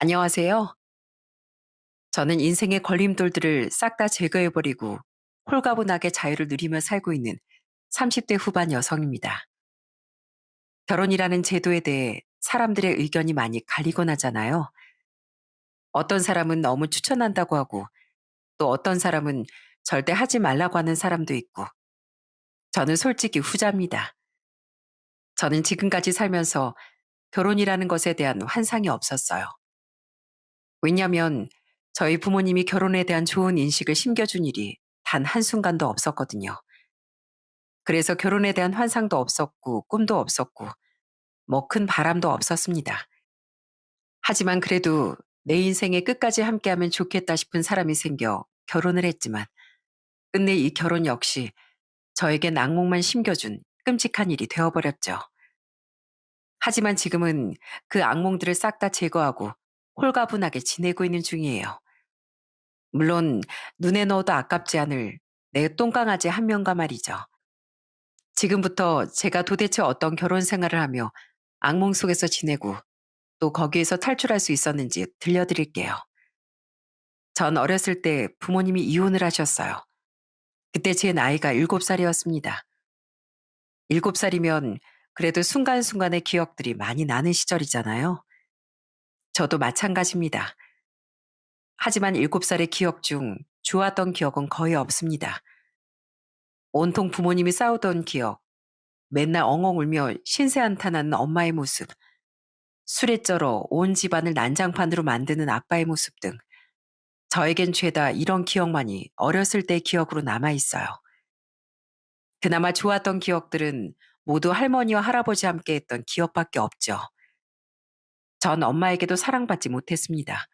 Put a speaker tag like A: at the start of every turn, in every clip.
A: 안녕하세요. 저는 인생의 걸림돌들을 싹 다 제거해버리고 홀가분하게 자유를 누리며 살고 있는 30대 후반 여성입니다. 결혼이라는 제도에 대해 사람들의 의견이 많이 갈리곤 하잖아요. 어떤 사람은 너무 추천한다고 하고 또 어떤 사람은 절대 하지 말라고 하는 사람도 있고 저는 솔직히 후자입니다. 저는 지금까지 살면서 결혼이라는 것에 대한 환상이 없었어요. 왜냐하면 저희 부모님이 결혼에 대한 좋은 인식을 심겨준 일이 단 한순간도 없었거든요. 그래서 결혼에 대한 환상도 없었고 꿈도 없었고 뭐 큰 바람도 없었습니다. 하지만 그래도 내 인생의 끝까지 함께하면 좋겠다 싶은 사람이 생겨 결혼을 했지만 끝내 이 결혼 역시 저에겐 악몽만 심겨준 끔찍한 일이 되어버렸죠. 하지만 지금은 그 악몽들을 싹 다 제거하고 홀가분하게 지내고 있는 중이에요. 물론 눈에 넣어도 아깝지 않을 내 똥강아지 한 명과 말이죠. 지금부터 제가 도대체 어떤 결혼 생활을 하며 악몽 속에서 지내고 또 거기에서 탈출할 수 있었는지 들려드릴게요. 전 어렸을 때 부모님이 이혼을 하셨어요. 그때 제 나이가 7살이었습니다. 7살이면 그래도 순간순간의 기억들이 많이 나는 시절이잖아요. 저도 마찬가지입니다. 하지만 7살의 기억 중 좋았던 기억은 거의 없습니다. 온통 부모님이 싸우던 기억, 맨날 엉엉 울며 신세 한탄하는 엄마의 모습, 술에 쩔어 온 집안을 난장판으로 만드는 아빠의 모습 등 저에겐 죄다 이런 기억만이 어렸을 때의 기억으로 남아 있어요. 그나마 좋았던 기억들은 모두 할머니와 할아버지와 함께 했던 기억밖에 없죠. 전 엄마에게도 사랑받지 못했습니다.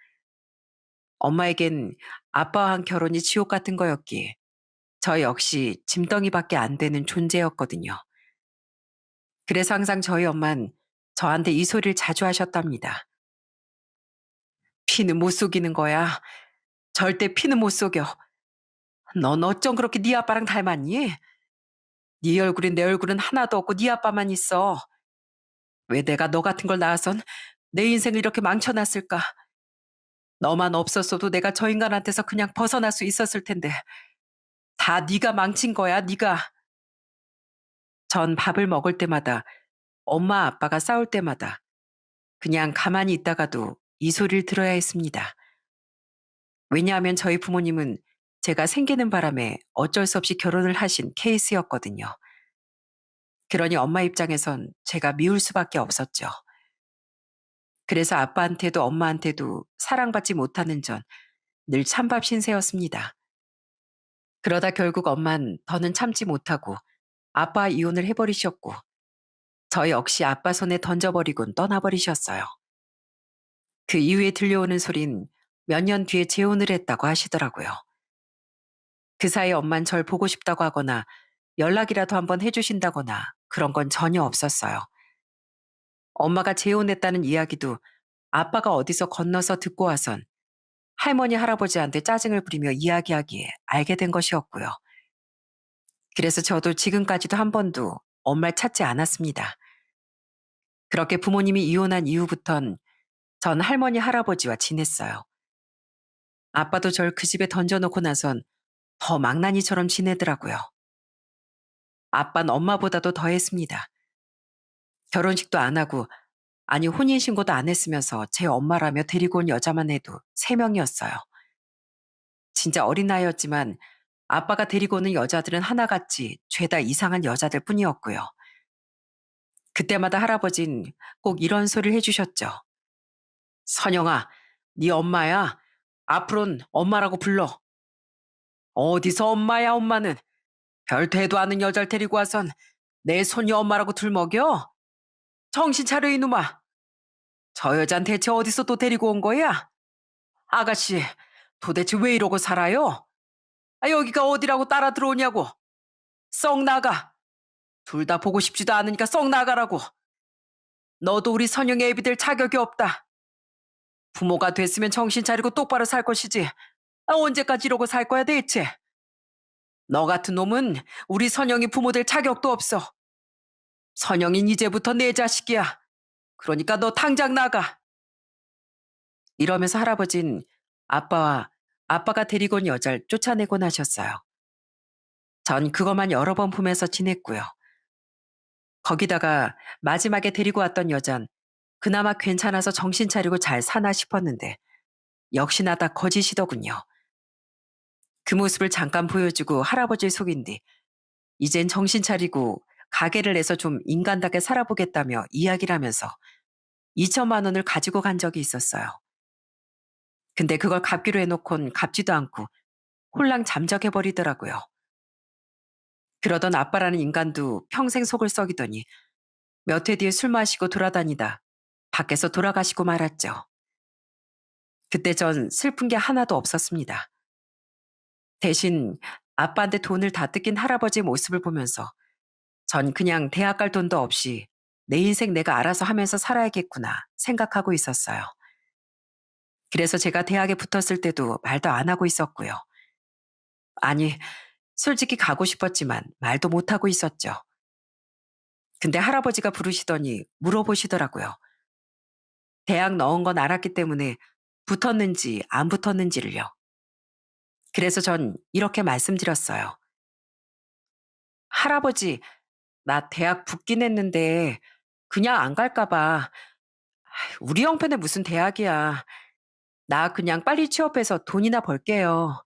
A: 엄마에겐 아빠와 한 결혼이 지옥 같은 거였기에 저 역시 짐덩이밖에 안 되는 존재였거든요. 그래서 항상 저희 엄만 저한테 이 소리를 자주 하셨답니다. 피는 못 속이는 거야. 절대 피는 못 속여. 넌 어쩜 그렇게 네 아빠랑 닮았니? 네 얼굴엔 내 얼굴은 하나도 없고 네 아빠만 있어. 왜 내가 너 같은 걸 낳아선 내 인생을 이렇게 망쳐놨을까? 너만 없었어도 내가 저 인간한테서 그냥 벗어날 수 있었을 텐데. 다 네가 망친 거야, 네가. 전 밥을 먹을 때마다 엄마 아빠가 싸울 때마다 그냥 가만히 있다가도 이 소리를 들어야 했습니다. 왜냐하면 저희 부모님은 제가 생기는 바람에 어쩔 수 없이 결혼을 하신 케이스였거든요. 그러니 엄마 입장에선 제가 미울 수밖에 없었죠. 그래서 아빠한테도 엄마한테도 사랑받지 못하는 전 늘 찬밥 신세였습니다. 그러다 결국 엄만 더는 참지 못하고 아빠 이혼을 해버리셨고 저 역시 아빠 손에 던져버리곤 떠나버리셨어요. 그 이후에 들려오는 소린 몇 년 뒤에 재혼을 했다고 하시더라고요. 그 사이 엄만 절 보고 싶다고 하거나 연락이라도 한번 해주신다거나 그런 건 전혀 없었어요. 엄마가 재혼했다는 이야기도 아빠가 어디서 건너서 듣고 와선 할머니 할아버지한테 짜증을 부리며 이야기하기에 알게 된 것이었고요. 그래서 저도 지금까지도 한 번도 엄마를 찾지 않았습니다. 그렇게 부모님이 이혼한 이후부턴 전 할머니 할아버지와 지냈어요. 아빠도 절 그 집에 던져놓고 나선 더 망나니처럼 지내더라고요. 아빠는 엄마보다도 더 했습니다. 결혼식도 안 하고 아니 혼인신고도 안 했으면서 제 엄마라며 데리고 온 여자만 해도 3명이었어요. 진짜 어린 나이였지만 아빠가 데리고 오는 여자들은 하나같이 죄다 이상한 여자들 뿐이었고요. 그때마다 할아버진 꼭 이런 소리를 해주셨죠. 선영아, 네 엄마야. 앞으론 엄마라고 불러. 어디서 엄마야 엄마는. 별 대도 않은 여자를 데리고 와선 내 손이 엄마라고 들먹여? 정신 차려 이놈아. 저 여잔 대체 어디서 또 데리고 온 거야? 아가씨, 도대체 왜 이러고 살아요? 아, 여기가 어디라고 따라 들어오냐고. 썩 나가. 둘 다 보고 싶지도 않으니까 썩 나가라고. 너도 우리 선영의 애비 될 자격이 없다. 부모가 됐으면 정신 차리고 똑바로 살 것이지. 아, 언제까지 이러고 살 거야 대체? 너 같은 놈은 우리 선영이 부모 될 자격도 없어. 선영인 이제부터 내 자식이야. 그러니까 너 당장 나가. 이러면서 할아버진 아빠와 아빠가 데리고 온 여자를 쫓아내곤 하셨어요. 전 그것만 여러 번 보면서 지냈고요. 거기다가 마지막에 데리고 왔던 여잔 그나마 괜찮아서 정신 차리고 잘 사나 싶었는데 역시나 다 거짓이더군요. 그 모습을 잠깐 보여주고 할아버지를 속인 뒤 이젠 정신 차리고 가게를 내서 좀 인간답게 살아보겠다며 이야기를 하면서 2천만 원을 가지고 간 적이 있었어요. 근데 그걸 갚기로 해놓곤 갚지도 않고 홀랑 잠적해버리더라고요. 그러던 아빠라는 인간도 평생 속을 썩이더니 몇 해 뒤에 술 마시고 돌아다니다 밖에서 돌아가시고 말았죠. 그때 전 슬픈 게 하나도 없었습니다. 대신 아빠한테 돈을 다 뜯긴 할아버지의 모습을 보면서 전 그냥 대학 갈 돈도 없이 내 인생 내가 알아서 하면서 살아야겠구나 생각하고 있었어요. 그래서 제가 대학에 붙었을 때도 말도 안 하고 있었고요. 아니, 솔직히 가고 싶었지만 말도 못 하고 있었죠. 근데 할아버지가 부르시더니 물어보시더라고요. 대학 넣은 건 알았기 때문에 붙었는지 안 붙었는지를요. 그래서 전 이렇게 말씀드렸어요. 할아버지, 나 대학 붙긴 했는데 그냥 안 갈까 봐. 우리 형편에 무슨 대학이야. 나 그냥 빨리 취업해서 돈이나 벌게요.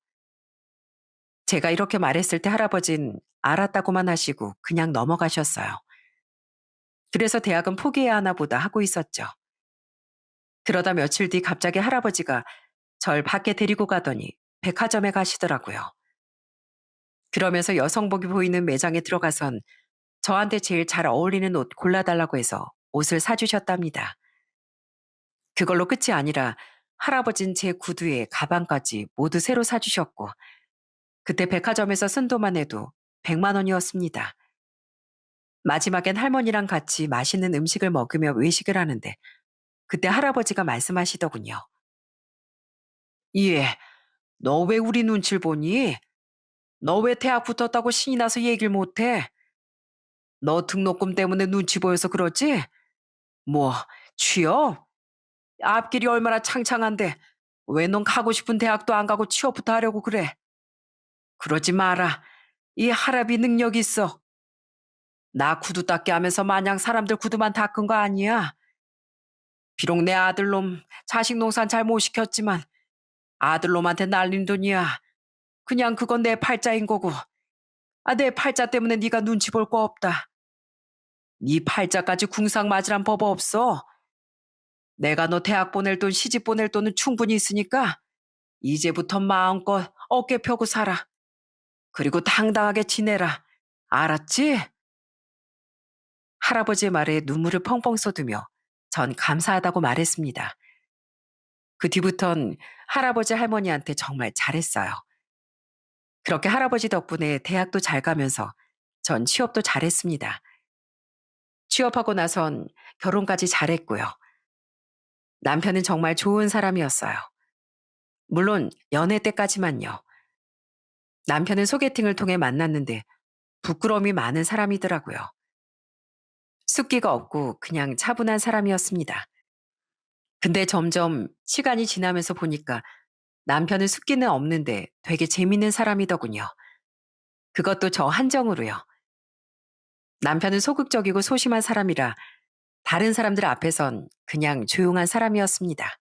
A: 제가 이렇게 말했을 때 할아버진 알았다고만 하시고 그냥 넘어가셨어요. 그래서 대학은 포기해야 하나 보다 하고 있었죠. 그러다 며칠 뒤 갑자기 할아버지가 절 밖에 데리고 가더니 백화점에 가시더라고요. 그러면서 여성복이 보이는 매장에 들어가선 저한테 제일 잘 어울리는 옷 골라달라고 해서 옷을 사주셨답니다. 그걸로 끝이 아니라 할아버진 제 구두에 가방까지 모두 새로 사주셨고 그때 백화점에서 쓴 돈만 해도 100만 원이었습니다. 마지막엔 할머니랑 같이 맛있는 음식을 먹으며 외식을 하는데 그때 할아버지가 말씀하시더군요. 예, 너 왜 우리 눈치를 보니? 너 왜 대학 붙었다고 신이 나서 얘기를 못해? 너 등록금 때문에 눈치 보여서 그러지? 뭐, 취업? 앞길이 얼마나 창창한데 왜 넌 가고 싶은 대학도 안 가고 취업부터 하려고 그래? 그러지 마라. 이 할아비 능력 있어. 나 구두 닦게 하면서 마냥 사람들 구두만 닦은 거 아니야. 비록 내 아들놈 자식 농사는 잘 못 시켰지만 아들놈한테 날린 돈이야. 그냥 그건 내 팔자인 거고. 아, 내 팔자 때문에 네가 눈치 볼 거 없다. 네 팔자까지 궁상 맞으란 법 없어. 내가 너 대학 보낼 돈, 시집 보낼 돈은 충분히 있으니까 이제부터 마음껏 어깨 펴고 살아. 그리고 당당하게 지내라. 알았지? 할아버지의 말에 눈물을 펑펑 쏟으며 전 감사하다고 말했습니다. 그 뒤부턴 할아버지 할머니한테 정말 잘했어요. 그렇게 할아버지 덕분에 대학도 잘 가면서 전 취업도 잘했습니다. 취업하고 나선 결혼까지 잘했고요. 남편은 정말 좋은 사람이었어요. 물론 연애 때까지만요. 남편은 소개팅을 통해 만났는데 부끄러움이 많은 사람이더라고요. 숫기가 없고 그냥 차분한 사람이었습니다. 근데 점점 시간이 지나면서 보니까 남편은 숫기는 없는데 되게 재밌는 사람이더군요. 그것도 저 한정으로요. 남편은 소극적이고 소심한 사람이라 다른 사람들 앞에선 그냥 조용한 사람이었습니다.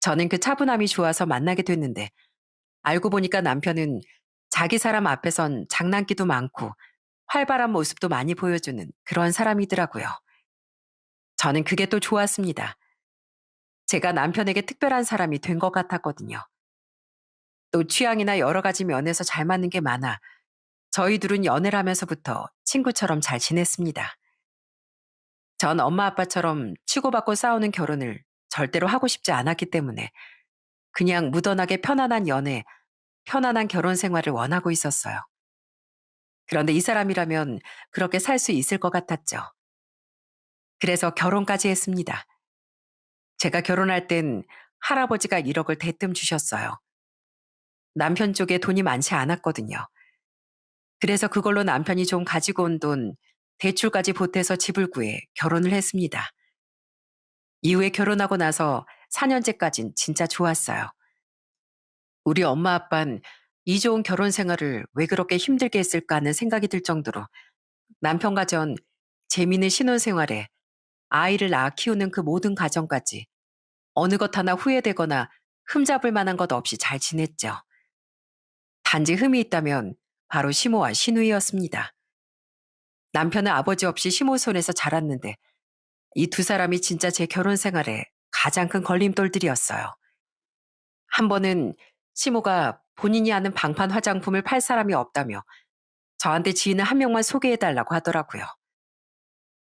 A: 저는 그 차분함이 좋아서 만나게 됐는데 알고 보니까 남편은 자기 사람 앞에선 장난기도 많고 활발한 모습도 많이 보여주는 그런 사람이더라고요. 저는 그게 또 좋았습니다. 제가 남편에게 특별한 사람이 된 것 같았거든요. 또 취향이나 여러 가지 면에서 잘 맞는 게 많아 저희 둘은 연애를 하면서부터 친구처럼 잘 지냈습니다. 전 엄마 아빠처럼 치고받고 싸우는 결혼을 절대로 하고 싶지 않았기 때문에 그냥 무던하게 편안한 연애, 편안한 결혼 생활을 원하고 있었어요. 그런데 이 사람이라면 그렇게 살 수 있을 것 같았죠. 그래서 결혼까지 했습니다. 제가 결혼할 땐 할아버지가 1억을 대뜸 주셨어요. 남편 쪽에 돈이 많지 않았거든요. 그래서 그걸로 남편이 좀 가지고 온 돈 대출까지 보태서 집을 구해 결혼을 했습니다. 이후에 결혼하고 나서 4년째까진 진짜 좋았어요. 우리 엄마 아빤 이 좋은 결혼 생활을 왜 그렇게 힘들게 했을까 하는 생각이 들 정도로 남편과 전 재미있는 신혼생활에 아이를 낳아 키우는 그 모든 과정까지 어느 것 하나 후회되거나 흠잡을 만한 것 없이 잘 지냈죠. 단지 흠이 있다면 바로 시모와 시누이였습니다. 남편은 아버지 없이 시모 손에서 자랐는데 이 두 사람이 진짜 제 결혼 생활에 가장 큰 걸림돌들이었어요. 한 번은 시모가 본인이 아는 방판 화장품을 팔 사람이 없다며 저한테 지인을 한 명만 소개해달라고 하더라고요.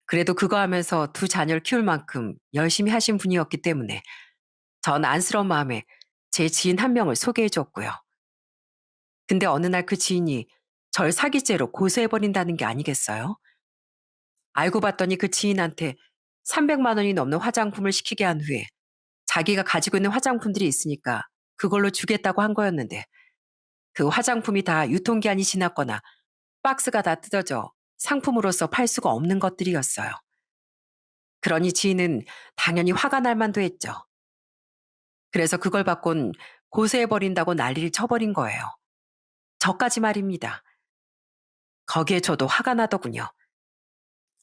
A: 그래도 그거 하면서 두 자녀를 키울 만큼 열심히 하신 분이었기 때문에 전 안쓰러운 마음에 제 지인 한 명을 소개해줬고요. 근데 어느 날 그 지인이 절 사기죄로 고소해버린다는 게 아니겠어요? 알고 봤더니 그 지인한테 300만 원이 넘는 화장품을 시키게 한 후에 자기가 가지고 있는 화장품들이 있으니까 그걸로 주겠다고 한 거였는데 그 화장품이 다 유통기한이 지났거나 박스가 다 뜯어져 상품으로서 팔 수가 없는 것들이었어요. 그러니 지인은 당연히 화가 날 만도 했죠. 그래서 그걸 받곤 고소해버린다고 난리를 쳐버린 거예요. 저까지 말입니다. 거기에 저도 화가 나더군요.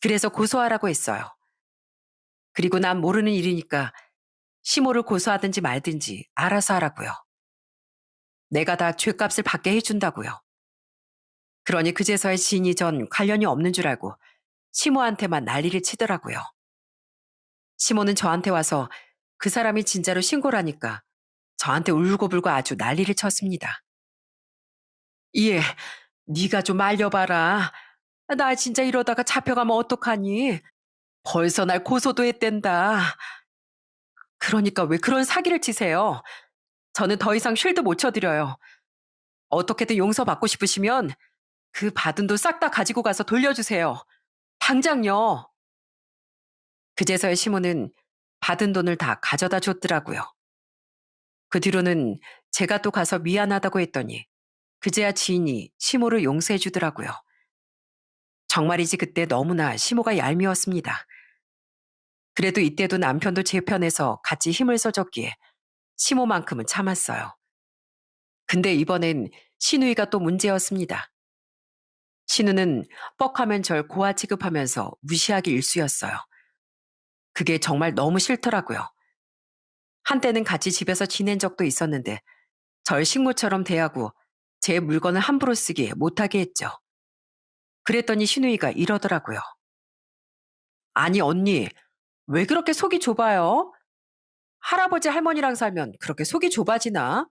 A: 그래서 고소하라고 했어요. 그리고 난 모르는 일이니까 시모를 고소하든지 말든지 알아서 하라고요. 내가 다 죗값을 받게 해준다고요. 그러니 그제서야 지인이 전 관련이 없는 줄 알고 시모한테만 난리를 치더라고요. 시모는 저한테 와서 그 사람이 진짜로 신고라니까 저한테 울고불고 아주 난리를 쳤습니다. 예, 네가 좀 알려봐라. 나 진짜 이러다가 잡혀가면 어떡하니? 벌써 날 고소도 했댄다. 그러니까 왜 그런 사기를 치세요? 저는 더 이상 쉴드 못 쳐드려요. 어떻게든 용서받고 싶으시면 그 받은 돈 싹 다 가지고 가서 돌려주세요. 당장요. 그제서야 시모는 받은 돈을 다 가져다 줬더라고요. 그 뒤로는 제가 또 가서 미안하다고 했더니 그제야 지인이 시모를 용서해 주더라고요. 정말이지 그때 너무나 시모가 얄미웠습니다. 그래도 이때도 남편도 제 편에서 같이 힘을 써줬기에 시모만큼은 참았어요. 근데 이번엔 신우이가 또 문제였습니다. 신우는 뻑하면 절 고아 취급하면서 무시하기 일쑤였어요. 그게 정말 너무 싫더라고요. 한때는 같이 집에서 지낸 적도 있었는데 절 식모처럼 대하고 제 물건을 함부로 쓰게 못하게 했죠. 그랬더니 신우이가 이러더라고요. 아니 언니, 왜 그렇게 속이 좁아요? 할아버지 할머니랑 살면 그렇게 속이 좁아지나?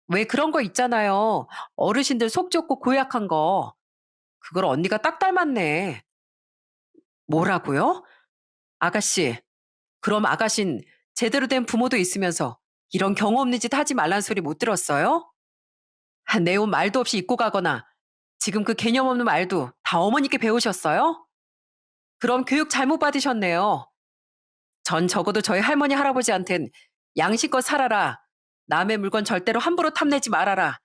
A: 왜 그런 거 있잖아요. 어르신들 속 좁고 고약한 거. 그걸 언니가 딱 닮았네. 뭐라고요? 아가씨, 그럼 아가신 제대로 된 부모도 있으면서 이런 경우 없는 짓 하지 말란 소리 못 들었어요? 내 옷 말도 없이 입고 가거나 지금 그 개념 없는 말도 다 어머니께 배우셨어요? 그럼 교육 잘못 받으셨네요. 전 적어도 저희 할머니 할아버지한텐 양심껏 살아라. 남의 물건 절대로 함부로 탐내지 말아라.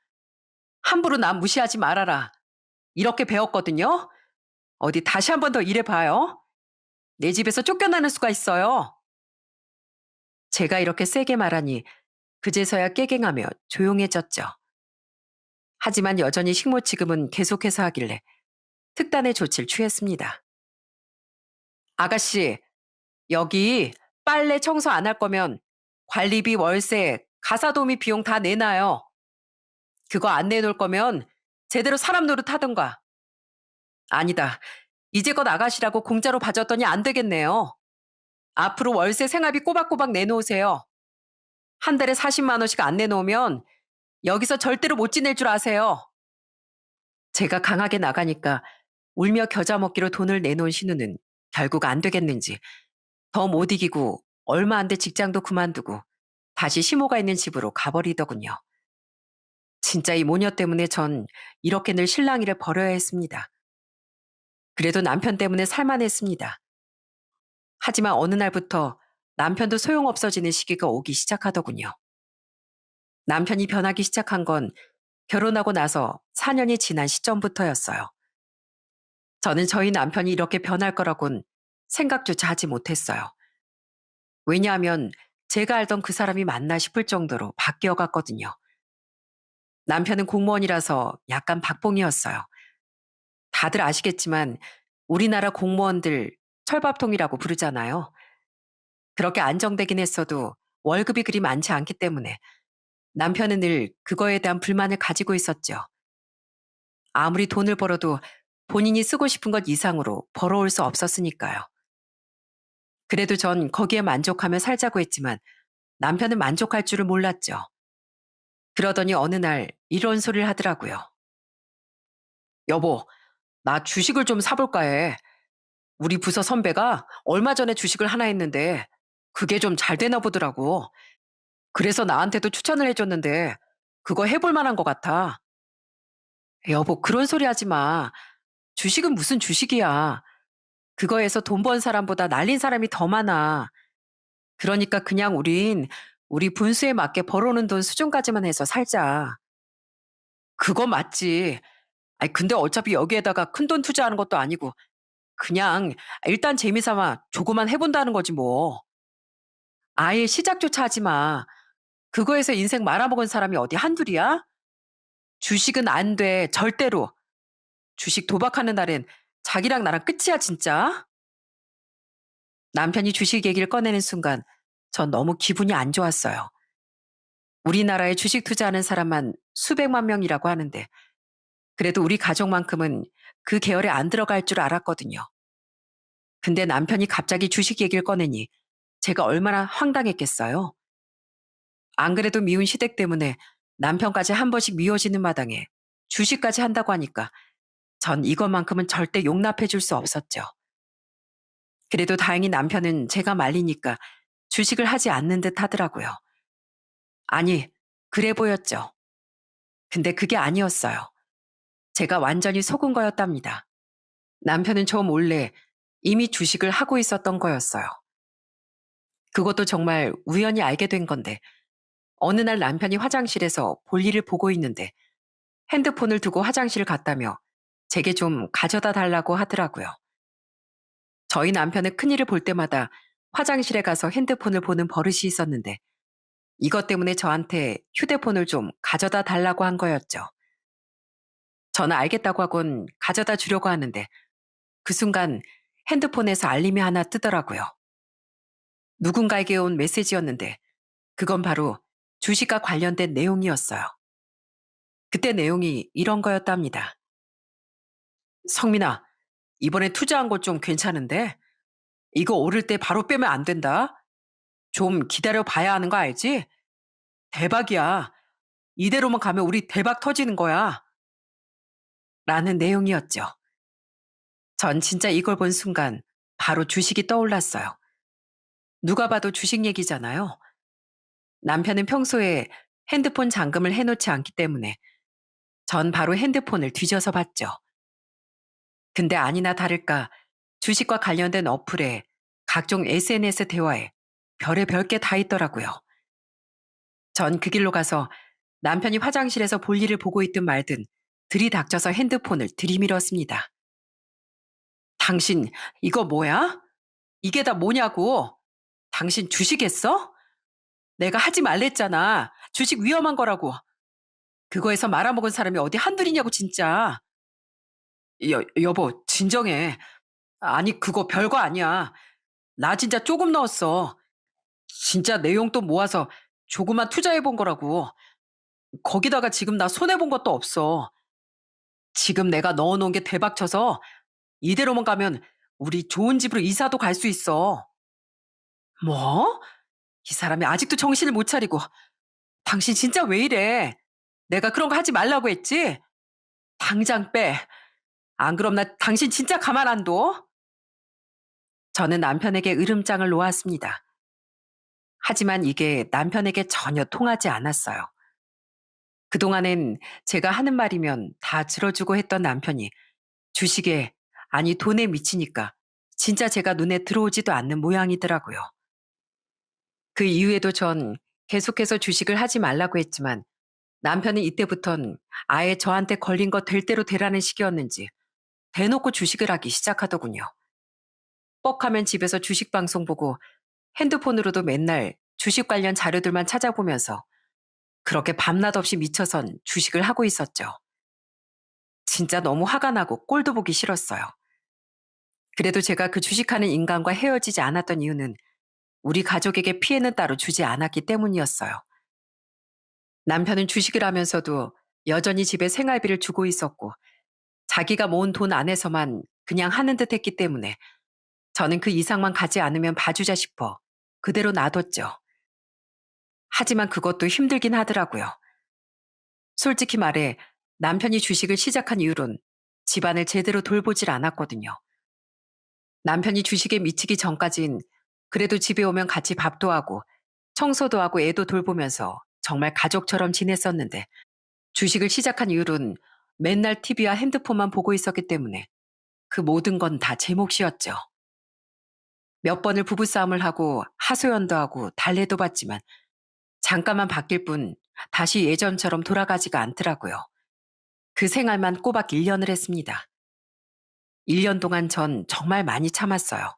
A: 함부로 남 무시하지 말아라. 이렇게 배웠거든요. 어디 다시 한 번 더 일해봐요. 내 집에서 쫓겨나는 수가 있어요. 제가 이렇게 세게 말하니 그제서야 깨갱하며 조용해졌죠. 하지만 여전히 식모 취급은 계속해서 하길래 특단의 조치를 취했습니다. 아가씨, 여기 빨래 청소 안 할 거면 관리비, 월세, 가사도우미 비용 다 내놔요. 그거 안 내놓을 거면 제대로 사람 노릇 하던가. 아니다. 이제껏 아가씨라고 공짜로 봐줬더니 안 되겠네요. 앞으로 월세 생활비 꼬박꼬박 내놓으세요. 한 달에 40만 원씩 안 내놓으면 여기서 절대로 못 지낼 줄 아세요. 제가 강하게 나가니까 울며 겨자 먹기로 돈을 내놓은 신우는 결국 안 되겠는지 더 못 이기고 얼마 안 돼 직장도 그만두고 다시 시모가 있는 집으로 가버리더군요. 진짜 이 모녀 때문에 전 이렇게 늘 실랑이를 벌여야 했습니다. 그래도 남편 때문에 살만했습니다. 하지만 어느 날부터 남편도 소용없어지는 시기가 오기 시작하더군요. 남편이 변하기 시작한 건 결혼하고 나서 4년이 지난 시점부터였어요. 저는 저희 남편이 이렇게 변할 거라곤 생각조차 하지 못했어요. 왜냐하면 제가 알던 그 사람이 맞나 싶을 정도로 바뀌어 갔거든요. 남편은 공무원이라서 약간 박봉이었어요. 다들 아시겠지만 우리나라 공무원들 철밥통이라고 부르잖아요. 그렇게 안정되긴 했어도 월급이 그리 많지 않기 때문에 남편은 늘 그거에 대한 불만을 가지고 있었죠. 아무리 돈을 벌어도 본인이 쓰고 싶은 것 이상으로 벌어올 수 없었으니까요. 그래도 전 거기에 만족하며 살자고 했지만 남편은 만족할 줄을 몰랐죠. 그러더니 어느 날 이런 소리를 하더라고요. 여보, 나 주식을 좀 사볼까 해. 우리 부서 선배가 얼마 전에 주식을 하나 했는데 그게 좀 잘 되나 보더라고. 그래서 나한테도 추천을 해줬는데 그거 해볼 만한 것 같아. 여보, 그런 소리 하지 마. 주식은 무슨 주식이야. 그거에서 돈 번 사람보다 날린 사람이 더 많아. 그러니까 그냥 우리 분수에 맞게 벌어오는 돈 수준까지만 해서 살자. 그거 맞지. 아니, 근데 어차피 여기에다가 큰돈 투자하는 것도 아니고 그냥 일단 재미삼아 조그만 해본다는 거지 뭐. 아예 시작조차 하지 마. 그거에서 인생 말아먹은 사람이 어디 한둘이야? 주식은 안 돼. 절대로. 주식 도박하는 날엔 자기랑 나랑 끝이야, 진짜. 남편이 주식 얘기를 꺼내는 순간 전 너무 기분이 안 좋았어요. 우리나라에 주식 투자하는 사람만 수백만 명이라고 하는데 그래도 우리 가족만큼은 그 계열에 안 들어갈 줄 알았거든요. 근데 남편이 갑자기 주식 얘기를 꺼내니 제가 얼마나 황당했겠어요. 안 그래도 미운 시댁 때문에 남편까지 한 번씩 미워지는 마당에 주식까지 한다고 하니까 전 이것만큼은 절대 용납해 줄 수 없었죠. 그래도 다행히 남편은 제가 말리니까 주식을 하지 않는 듯 하더라고요. 아니, 그래 보였죠. 근데 그게 아니었어요. 제가 완전히 속은 거였답니다. 남편은 저 몰래 이미 주식을 하고 있었던 거였어요. 그것도 정말 우연히 알게 된 건데 어느 날 남편이 화장실에서 볼일을 보고 있는데 핸드폰을 두고 화장실을 갔다며 제게 좀 가져다 달라고 하더라고요. 저희 남편은 큰일을 볼 때마다 화장실에 가서 핸드폰을 보는 버릇이 있었는데 이것 때문에 저한테 휴대폰을 좀 가져다 달라고 한 거였죠. 저는 알겠다고 하곤 가져다 주려고 하는데 그 순간 핸드폰에서 알림이 하나 뜨더라고요. 누군가에게 온 메시지였는데 그건 바로 주식과 관련된 내용이었어요. 그때 내용이 이런 거였답니다. 성민아, 이번에 투자한 것 좀 괜찮은데? 이거 오를 때 바로 빼면 안 된다. 좀 기다려 봐야 하는 거 알지? 대박이야. 이대로만 가면 우리 대박 터지는 거야. 라는 내용이었죠. 전 진짜 이걸 본 순간 바로 주식이 떠올랐어요. 누가 봐도 주식 얘기잖아요. 남편은 평소에 핸드폰 잠금을 해놓지 않기 때문에 전 바로 핸드폰을 뒤져서 봤죠. 근데 아니나 다를까 주식과 관련된 어플에 각종 SNS 대화에 별의별 게 다 있더라고요. 전 그 길로 가서 남편이 화장실에서 볼일을 보고 있든 말든 들이닥쳐서 핸드폰을 들이밀었습니다. 당신 이거 뭐야? 이게 다 뭐냐고? 당신 주식했어? 내가 하지 말랬잖아. 주식 위험한 거라고. 그거에서 말아먹은 사람이 어디 한둘이냐고 진짜. 여보 진정해. 아니 그거 별거 아니야. 나 진짜 조금 넣었어. 진짜 내용 또 모아서 조그만 투자해 본 거라고. 거기다가 지금 나 손해 본 것도 없어. 지금 내가 넣어 놓은 게 대박 쳐서 이대로만 가면 우리 좋은 집으로 이사도 갈 수 있어. 뭐? 이 사람이 아직도 정신을 못 차리고. 당신 진짜 왜 이래? 내가 그런 거 하지 말라고 했지? 당장 빼. 안 그럼 나 당신 진짜 가만 안 둬. 저는 남편에게 으름장을 놓았습니다. 하지만 이게 남편에게 전혀 통하지 않았어요. 그동안엔 제가 하는 말이면 다 들어주고 했던 남편이 주식에, 아니 돈에 미치니까 진짜 제가 눈에 들어오지도 않는 모양이더라고요. 그 이후에도 전 계속해서 주식을 하지 말라고 했지만 남편은 이때부턴 아예 저한테 걸린 거 될 대로 되라는 식이었는지 대놓고 주식을 하기 시작하더군요. 뻑하면 집에서 주식 방송 보고 핸드폰으로도 맨날 주식 관련 자료들만 찾아보면서 그렇게 밤낮 없이 미쳐선 주식을 하고 있었죠. 진짜 너무 화가 나고 꼴도 보기 싫었어요. 그래도 제가 그 주식하는 인간과 헤어지지 않았던 이유는 우리 가족에게 피해는 따로 주지 않았기 때문이었어요. 남편은 주식을 하면서도 여전히 집에 생활비를 주고 있었고 자기가 모은 돈 안에서만 그냥 하는 듯 했기 때문에 저는 그 이상만 가지 않으면 봐주자 싶어 그대로 놔뒀죠. 하지만 그것도 힘들긴 하더라고요. 솔직히 말해 남편이 주식을 시작한 이후론 집안을 제대로 돌보질 않았거든요. 남편이 주식에 미치기 전까진 그래도 집에 오면 같이 밥도 하고 청소도 하고 애도 돌보면서 정말 가족처럼 지냈었는데 주식을 시작한 이후론 맨날 TV와 핸드폰만 보고 있었기 때문에 그 모든 건 다 제 몫이었죠. 몇 번을 부부싸움을 하고 하소연도 하고 달래도 봤지만 잠깐만 바뀔 뿐 다시 예전처럼 돌아가지가 않더라고요. 그 생활만 꼬박 1년을 했습니다. 1년 동안 전 정말 많이 참았어요.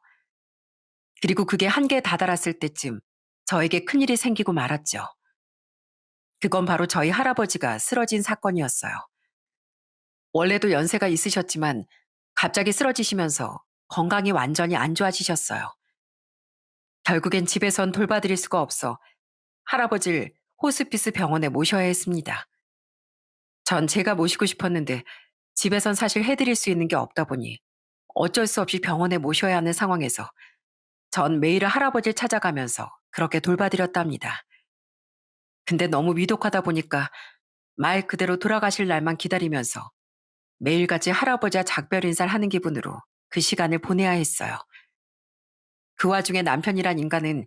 A: 그리고 그게 한계에 다다랐을 때쯤 저에게 큰일이 생기고 말았죠. 그건 바로 저희 할아버지가 쓰러진 사건이었어요. 원래도 연세가 있으셨지만 갑자기 쓰러지시면서 건강이 완전히 안 좋아지셨어요. 결국엔 집에선 돌봐드릴 수가 없어 할아버지를 호스피스 병원에 모셔야 했습니다. 전 제가 모시고 싶었는데 집에선 사실 해드릴 수 있는 게 없다 보니 어쩔 수 없이 병원에 모셔야 하는 상황에서 전 매일 할아버지를 찾아가면서 그렇게 돌봐드렸답니다. 근데 너무 위독하다 보니까 말 그대로 돌아가실 날만 기다리면서 매일같이 할아버지와 작별 인사를 하는 기분으로 그 시간을 보내야 했어요. 그 와중에 남편이란 인간은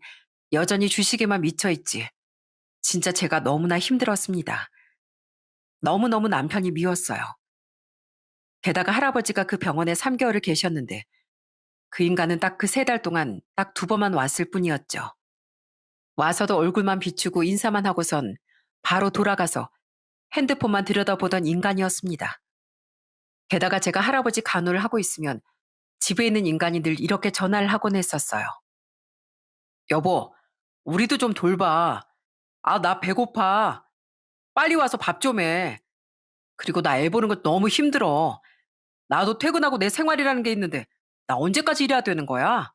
A: 여전히 주식에만 미쳐있지. 진짜 제가 너무나 힘들었습니다. 너무너무 남편이 미웠어요. 게다가 할아버지가 그 병원에 3개월을 계셨는데 그 인간은 딱 그 3달 동안 딱 2번만 왔을 뿐이었죠. 와서도 얼굴만 비추고 인사만 하고선 바로 돌아가서 핸드폰만 들여다보던 인간이었습니다. 게다가 제가 할아버지 간호를 하고 있으면 집에 있는 인간이 늘 이렇게 전화를 하곤 했었어요. 여보, 우리도 좀 돌봐. 아, 나 배고파. 빨리 와서 밥 좀 해. 그리고 나 애 보는 거 너무 힘들어. 나도 퇴근하고 내 생활이라는 게 있는데 나 언제까지 일해야 되는 거야?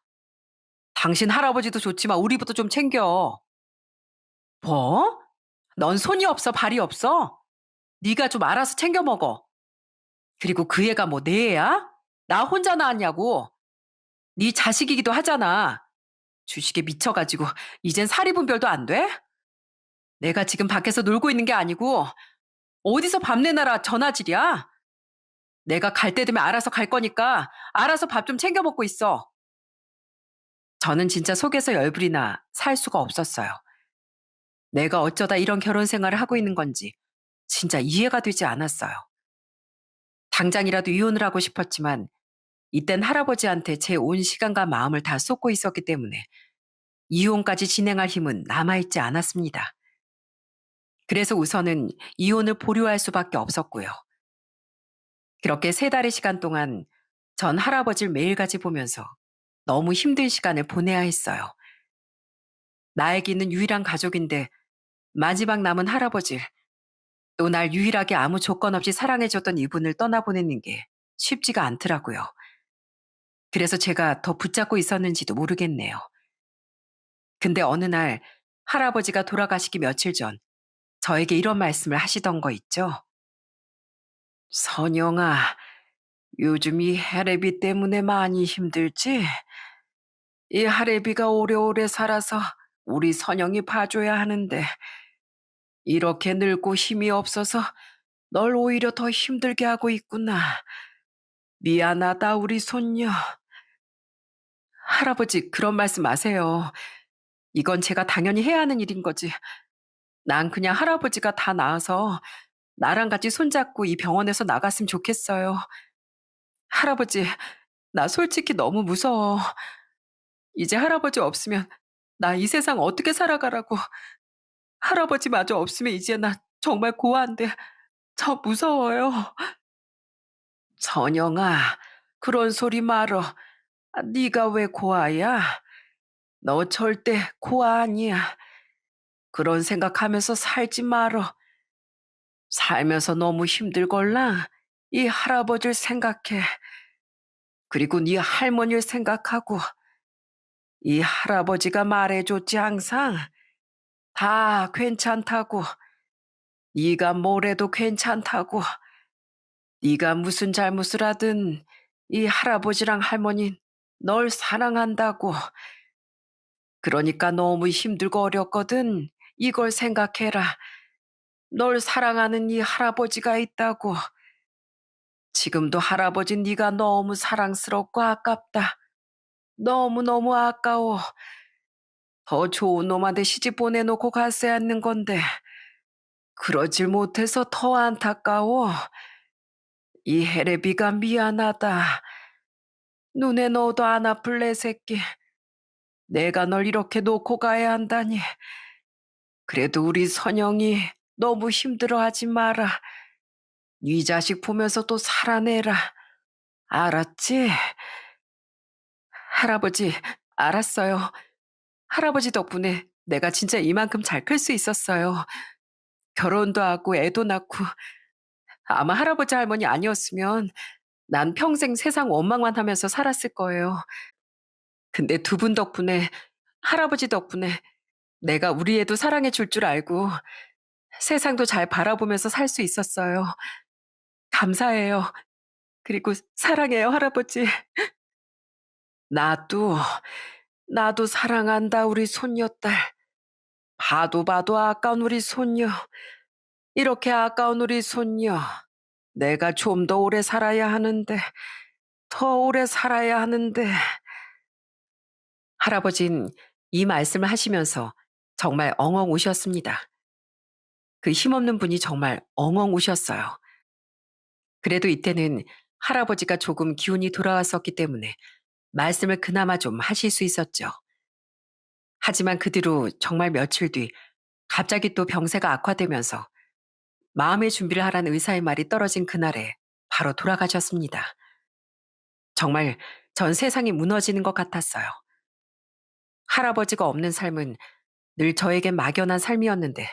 A: 당신 할아버지도 좋지만 우리부터 좀 챙겨. 뭐? 넌 손이 없어 발이 없어? 네가 좀 알아서 챙겨 먹어. 그리고 그 애가 뭐 내 애야? 나 혼자 낳았냐고. 네 자식이기도 하잖아. 주식에 미쳐가지고 이젠 사리분별도 안 돼? 내가 지금 밖에서 놀고 있는 게 아니고 어디서 밤 내놔라 전화질이야? 내가 갈 때 되면 알아서 갈 거니까 알아서 밥 좀 챙겨 먹고 있어. 저는 진짜 속에서 열불이 나 살 수가 없었어요. 내가 어쩌다 이런 결혼 생활을 하고 있는 건지 진짜 이해가 되지 않았어요. 당장이라도 이혼을 하고 싶었지만 이땐 할아버지한테 제 온 시간과 마음을 다 쏟고 있었기 때문에 이혼까지 진행할 힘은 남아있지 않았습니다. 그래서 우선은 이혼을 보류할 수밖에 없었고요. 그렇게 3달의 시간 동안 전 할아버지를 매일같이 보면서 너무 힘든 시간을 보내야 했어요. 나에게 있는 유일한 가족인데 마지막 남은 할아버지, 또 날 유일하게 아무 조건 없이 사랑해줬던 이분을 떠나보내는 게 쉽지가 않더라고요. 그래서 제가 더 붙잡고 있었는지도 모르겠네요. 근데 어느 날 할아버지가 돌아가시기 며칠 전 저에게 이런 말씀을 하시던 거 있죠? 선영아, 요즘 이 할애비 때문에 많이 힘들지? 이 할애비가 오래오래 살아서 우리 선영이 봐줘야 하는데 이렇게 늙고 힘이 없어서 널 오히려 더 힘들게 하고 있구나. 미안하다 우리 손녀. 할아버지 그런 말씀 마세요. 이건 제가 당연히 해야 하는 일인 거지. 난 그냥 할아버지가 다 나아서 나랑 같이 손잡고 이 병원에서 나갔으면 좋겠어요. 할아버지, 나 솔직히 너무 무서워. 이제 할아버지 없으면 나 이 세상 어떻게 살아가라고. 할아버지마저 없으면 이제 나 정말 고아인데 저 무서워요. 선영아, 그런 소리 말어. 네가 왜 고아야? 너 절대 고아 아니야. 그런 생각하면서 살지 말어. 살면서 너무 힘들걸라. 이 할아버지를 생각해. 그리고 네 할머니를 생각하고 이 할아버지가 말해줬지 항상 다 괜찮다고. 네가 뭘 해도 괜찮다고. 네가 무슨 잘못을 하든 이 할아버지랑 할머니 널 사랑한다고. 그러니까 너무 힘들고 어렵거든. 이걸 생각해라. 널 사랑하는 이 할아버지가 있다고. 지금도 할아버지 네가 너무 사랑스럽고 아깝다. 너무너무 아까워. 더 좋은 놈한테 시집 보내놓고 갔어야 하는 건데 그러질 못해서 더 안타까워. 이 해레비가 미안하다. 눈에 넣어도 안 아플 내 새끼. 내가 널 이렇게 놓고 가야 한다니. 그래도 우리 선영이 너무 힘들어하지 마라. 네 자식 보면서 또 살아내라. 알았지? 할아버지, 알았어요. 할아버지 덕분에 내가 진짜 이만큼 잘 클 수 있었어요. 결혼도 하고 애도 낳고. 아마 할아버지 할머니 아니었으면 난 평생 세상 원망만 하면서 살았을 거예요. 근데 두 분 덕분에, 할아버지 덕분에 내가 우리 애도 사랑해 줄 줄 알고 세상도 잘 바라보면서 살 수 있었어요. 감사해요. 그리고 사랑해요, 할아버지. 나도, 나도 사랑한다, 우리 손녀딸. 봐도 봐도 아까운 우리 손녀. 이렇게 아까운 우리 손녀. 내가 좀 더 오래 살아야 하는데, 더 오래 살아야 하는데. 할아버진 이 말씀을 하시면서 정말 엉엉 우셨습니다. 그 힘없는 분이 정말 엉엉 우셨어요. 그래도 이때는 할아버지가 조금 기운이 돌아왔었기 때문에 말씀을 그나마 좀 하실 수 있었죠. 하지만 그 뒤로 정말 며칠 뒤 갑자기 또 병세가 악화되면서 마음의 준비를 하라는 의사의 말이 떨어진 그날에 바로 돌아가셨습니다. 정말 전 세상이 무너지는 것 같았어요. 할아버지가 없는 삶은 늘 저에겐 막연한 삶이었는데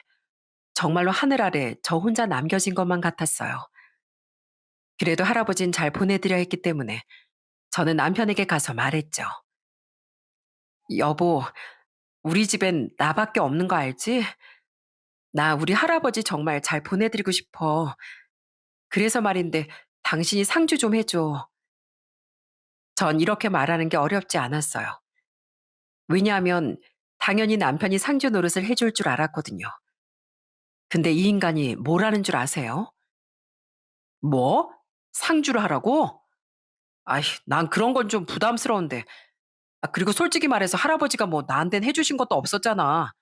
A: 정말로 하늘 아래 저 혼자 남겨진 것만 같았어요. 그래도 할아버진 잘 보내드려 했기 때문에 저는 남편에게 가서 말했죠. 여보, 우리 집엔 나밖에 없는 거 알지? 나 우리 할아버지 정말 잘 보내드리고 싶어. 그래서 말인데 당신이 상주 좀 해줘. 전 이렇게 말하는 게 어렵지 않았어요. 왜냐하면 당연히 남편이 상주 노릇을 해줄 줄 알았거든요. 근데 이 인간이 뭘 하는 줄 아세요? 뭐? 상주를 하라고? 아이, 난 그런 건 좀 부담스러운데. 아, 그리고 솔직히 말해서 할아버지가 뭐 나한텐 해주신 것도 없었잖아.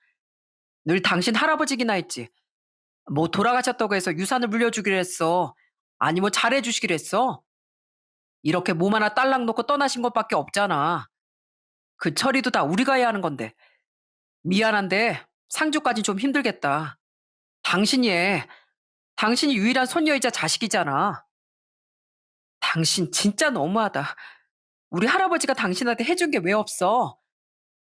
A: 늘 당신 할아버지기나 했지. 뭐 돌아가셨다고 해서 유산을 물려주기로 했어. 아니 뭐 잘해주시기로 했어. 이렇게 몸 하나 딸랑 놓고 떠나신 것밖에 없잖아. 그 처리도 다 우리가 해야 하는 건데. 미안한데 상주까진 좀 힘들겠다. 당신이 해. 당신이 유일한 손녀이자 자식이잖아. 당신 진짜 너무하다. 우리 할아버지가 당신한테 해준 게 왜 없어?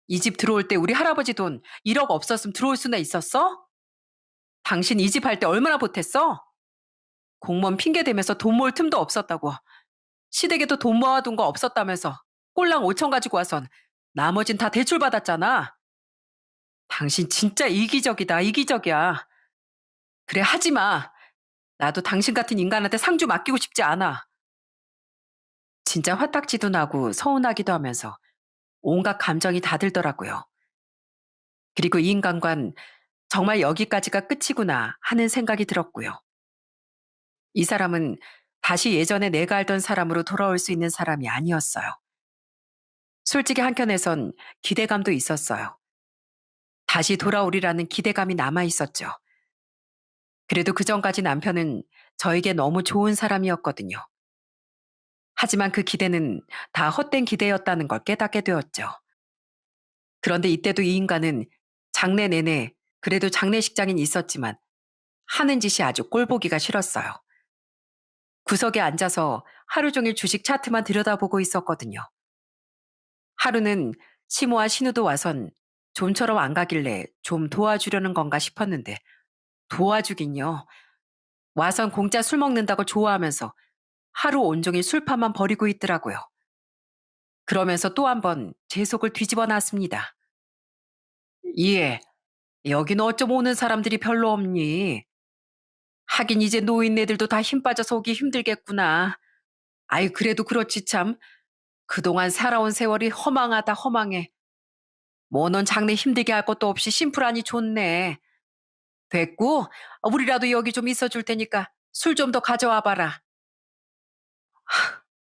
A: 이 집 들어올 때 우리 할아버지 돈 1억 없었으면 들어올 수나 있었어? 당신 이 집 할 때 얼마나 보탰어? 공무원 핑계 대면서 돈 모을 틈도 없었다고. 시댁에도 돈 모아둔 거 없었다면서 꼴랑 5천 가지고 와선 나머진 다 대출 받았잖아. 당신 진짜 이기적이다, 이기적이야. 그래, 하지 마. 나도 당신 같은 인간한테 상주 맡기고 싶지 않아. 진짜 화딱지도 나고 서운하기도 하면서 온갖 감정이 다 들더라고요. 그리고 이 인간관 정말 여기까지가 끝이구나 하는 생각이 들었고요. 이 사람은 다시 예전에 내가 알던 사람으로 돌아올 수 있는 사람이 아니었어요. 솔직히 한켠에선 기대감도 있었어요. 다시 돌아오리라는 기대감이 남아 있었죠. 그래도 그전까지 남편은 저에게 너무 좋은 사람이었거든요. 하지만 그 기대는 다 헛된 기대였다는 걸 깨닫게 되었죠. 그런데 이때도 이 인간은 장래 내내 그래도 장례식장인 있었지만 하는 짓이 아주 꼴보기가 싫었어요. 구석에 앉아서 하루 종일 주식 차트만 들여다보고 있었거든요. 하루는 시모와 신우도 와선 좀처럼 안 가길래 좀 도와주려는 건가 싶었는데 도와주긴요. 와선 공짜 술 먹는다고 좋아하면서 하루 온종일 술판만 버리고 있더라고요. 그러면서 또 한 번 제 속을 뒤집어 놨습니다. 예, 여긴 어쩜 오는 사람들이 별로 없니? 하긴 이제 노인네들도 다 힘 빠져서 오기 힘들겠구나. 아이, 그래도 그렇지 참. 그동안 살아온 세월이 허망하다 허망해. 뭐 넌 장래 힘들게 할 것도 없이 심플하니 좋네. 됐고, 우리라도 여기 좀 있어 줄 테니까 술 좀 더 가져와 봐라.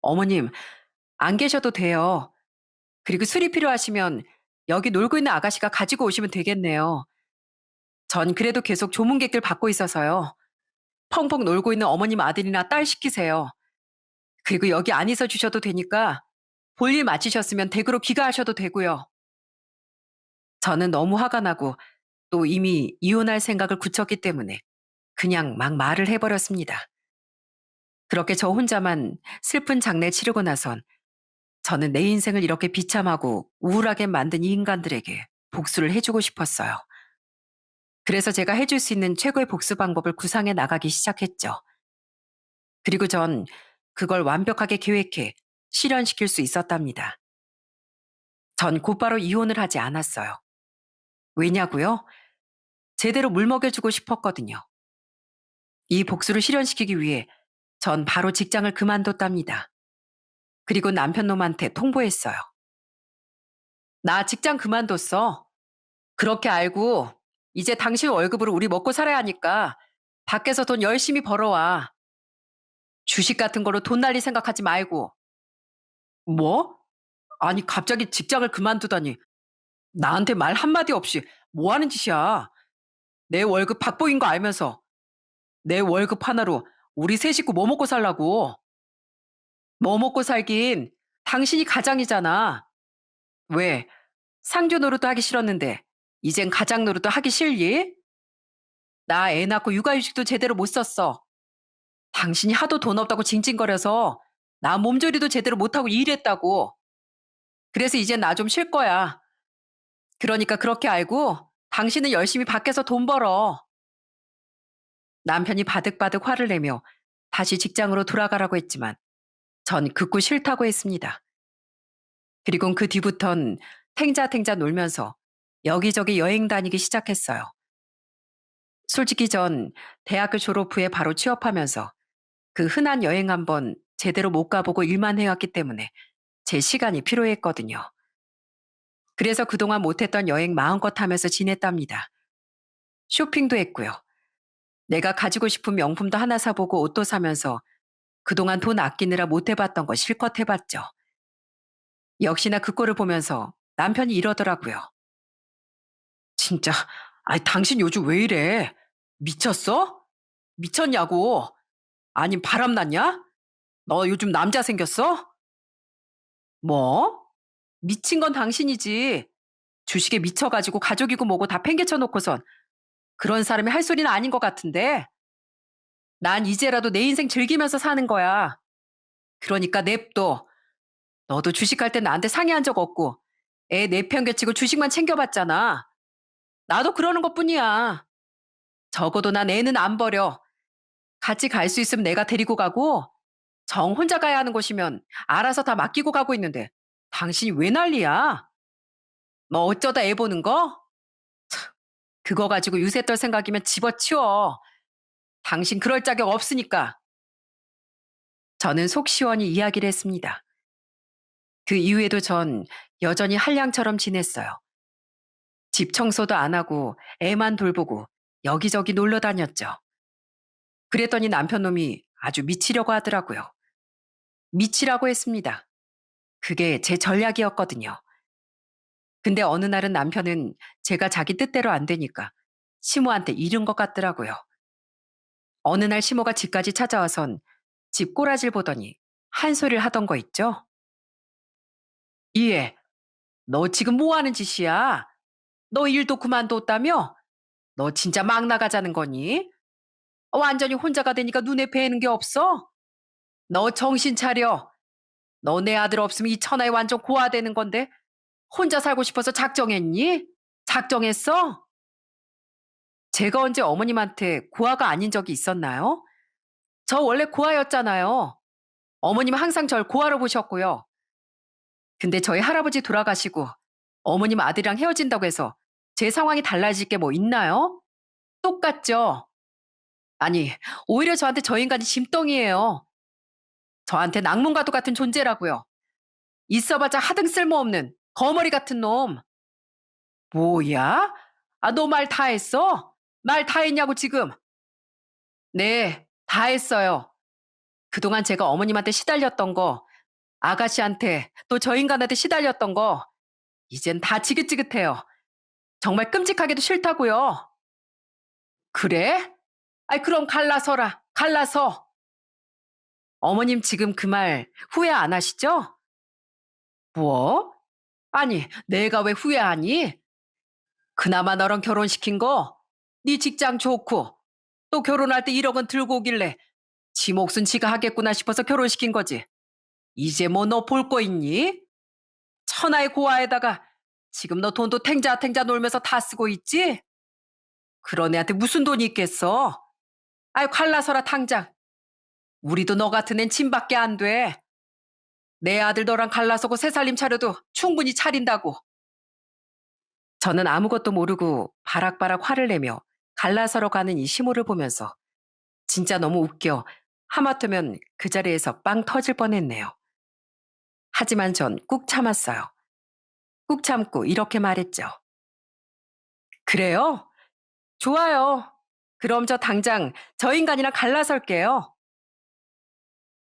A: 어머님, 안 계셔도 돼요. 그리고 술이 필요하시면 여기 놀고 있는 아가씨가 가지고 오시면 되겠네요. 전 그래도 계속 조문객들 받고 있어서요. 펑펑 놀고 있는 어머님 아들이나 딸 시키세요. 그리고 여기 안 있어 주셔도 되니까 볼일 마치셨으면 댁으로 귀가하셔도 되고요. 저는 너무 화가 나고 또 이미 이혼할 생각을 굳혔기 때문에 그냥 막 말을 해버렸습니다. 그렇게 저 혼자만 슬픈 장례 치르고 나선 저는 내 인생을 이렇게 비참하고 우울하게 만든 이 인간들에게 복수를 해주고 싶었어요. 그래서 제가 해줄 수 있는 최고의 복수 방법을 구상해 나가기 시작했죠. 그리고 전 그걸 완벽하게 계획해 실현시킬 수 있었답니다. 전 곧바로 이혼을 하지 않았어요. 왜냐고요? 제대로 물먹여주고 싶었거든요. 이 복수를 실현시키기 위해 전 바로 직장을 그만뒀답니다. 그리고 남편 놈한테 통보했어요. 나 직장 그만뒀어. 그렇게 알고 이제 당신 월급으로 우리 먹고 살아야 하니까 밖에서 돈 열심히 벌어와. 주식 같은 거로 돈 날릴 생각하지 말고. 뭐? 아니 갑자기 직장을 그만두다니. 나한테 말 한마디 없이 뭐 하는 짓이야. 내 월급 박복인 거 알면서 내 월급 하나로 우리 세 식구 뭐 먹고 살라고. 뭐 먹고 살긴 당신이 가장이잖아. 왜? 상주 노릇도 하기 싫었는데 이젠 가장 노릇도 하기 싫니? 나 애 낳고 육아휴직도 제대로 못 썼어. 당신이 하도 돈 없다고 징징거려서 나 몸조리도 제대로 못하고 일했다고. 그래서 이젠 나 좀 쉴 거야. 그러니까 그렇게 알고 당신은 열심히 밖에서 돈 벌어. 남편이 바득바득 화를 내며 다시 직장으로 돌아가라고 했지만 전 극구 싫다고 했습니다. 그리고 그 뒤부턴 탱자탱자 놀면서 여기저기 여행 다니기 시작했어요. 솔직히 전 대학교 졸업 후에 바로 취업하면서 그 흔한 여행 한번 제대로 못 가보고 일만 해왔기 때문에 제 시간이 필요했거든요. 그래서 그동안 못했던 여행 마음껏 하면서 지냈답니다. 쇼핑도 했고요. 내가 가지고 싶은 명품도 하나 사보고 옷도 사면서 그동안 돈 아끼느라 못 해봤던 거 실컷 해봤죠. 역시나 그 꼴을 보면서 남편이 이러더라고요. 진짜, 아니, 당신 요즘 왜 이래? 미쳤어? 미쳤냐고? 아님 바람났냐? 너 요즘 남자 생겼어? 뭐? 미친 건 당신이지. 주식에 미쳐가지고 가족이고 뭐고 다 팽개쳐 놓고선 그런 사람이 할 소리는 아닌 것 같은데. 난 이제라도 내 인생 즐기면서 사는 거야. 그러니까 냅둬. 너도 주식할 때 나한테 상의한 적 없고 애 내팽개치고 주식만 챙겨봤잖아. 나도 그러는 것뿐이야. 적어도 난 애는 안 버려. 같이 갈 수 있으면 내가 데리고 가고 정 혼자 가야 하는 곳이면 알아서 다 맡기고 가고 있는데 당신이 왜 난리야? 너 어쩌다 애 보는 거? 그거 가지고 유세 떨 생각이면 집어치워. 당신 그럴 자격 없으니까. 저는 속 시원히 이야기를 했습니다. 그 이후에도 전 여전히 한량처럼 지냈어요. 집 청소도 안 하고 애만 돌보고 여기저기 놀러 다녔죠. 그랬더니 남편 놈이 아주 미치려고 하더라고요. 미치라고 했습니다. 그게 제 전략이었거든요. 근데 어느 날은 남편은 제가 자기 뜻대로 안 되니까 시모한테 잃은 것 같더라고요. 어느 날 시모가 집까지 찾아와선 집 꼬라질 보더니 한 소리를 하던 거 있죠? 이해. 너 지금 뭐 하는 짓이야? 너 일도 그만뒀다며? 너 진짜 막 나가자는 거니? 완전히 혼자가 되니까 눈에 뵈는 게 없어? 너 정신 차려. 너 내 아들 없으면 이 천하에 완전 고아되는 건데 혼자 살고 싶어서 작정했니? 작정했어? 제가 언제 어머님한테 고아가 아닌 적이 있었나요? 저 원래 고아였잖아요. 어머님은 항상 절 고아로 보셨고요. 근데 저희 할아버지 돌아가시고 어머님 아들이랑 헤어진다고 해서 제 상황이 달라질 게 뭐 있나요? 똑같죠? 아니, 오히려 저한테 저 인간이 짐덩이에요. 저한테 낙문과도 같은 존재라고요. 있어봤자 하등 쓸모없는 거머리 같은 놈. 뭐야? 아, 너 말 다 했어? 말 다 했냐고 지금. 네, 다 했어요. 그동안 제가 어머님한테 시달렸던 거, 아가씨한테 또 저 인간한테 시달렸던 거, 이젠 다 지긋지긋해요. 정말 끔찍하게도 싫다고요. 그래? 아이, 그럼 갈라서라. 갈라서. 어머님 지금 그 말 후회 안 하시죠? 뭐? 아니, 내가 왜 후회하니? 그나마 너랑 결혼시킨 거, 네 직장 좋고, 또 결혼할 때 1억은 들고 오길래 지 몫은 지가 하겠구나 싶어서 결혼시킨 거지. 이제 뭐 너 볼 거 있니? 천하의 고아에다가 지금 너 돈도 탱자탱자 놀면서 다 쓰고 있지? 그런 애한테 무슨 돈이 있겠어? 아유, 갈라서라 당장. 우리도 너 같은 앤 짐밖에 안 돼. 내 아들 너랑 갈라서고 새 살림 차려도 충분히 차린다고. 저는 아무것도 모르고 바락바락 화를 내며 갈라서러 가는 이 시모를 보면서 진짜 너무 웃겨 하마터면 그 자리에서 빵 터질 뻔했네요. 하지만 전 꾹 참았어요. 꾹 참고 이렇게 말했죠. 그래요? 좋아요. 그럼 저 당장 저 인간이랑 갈라설게요.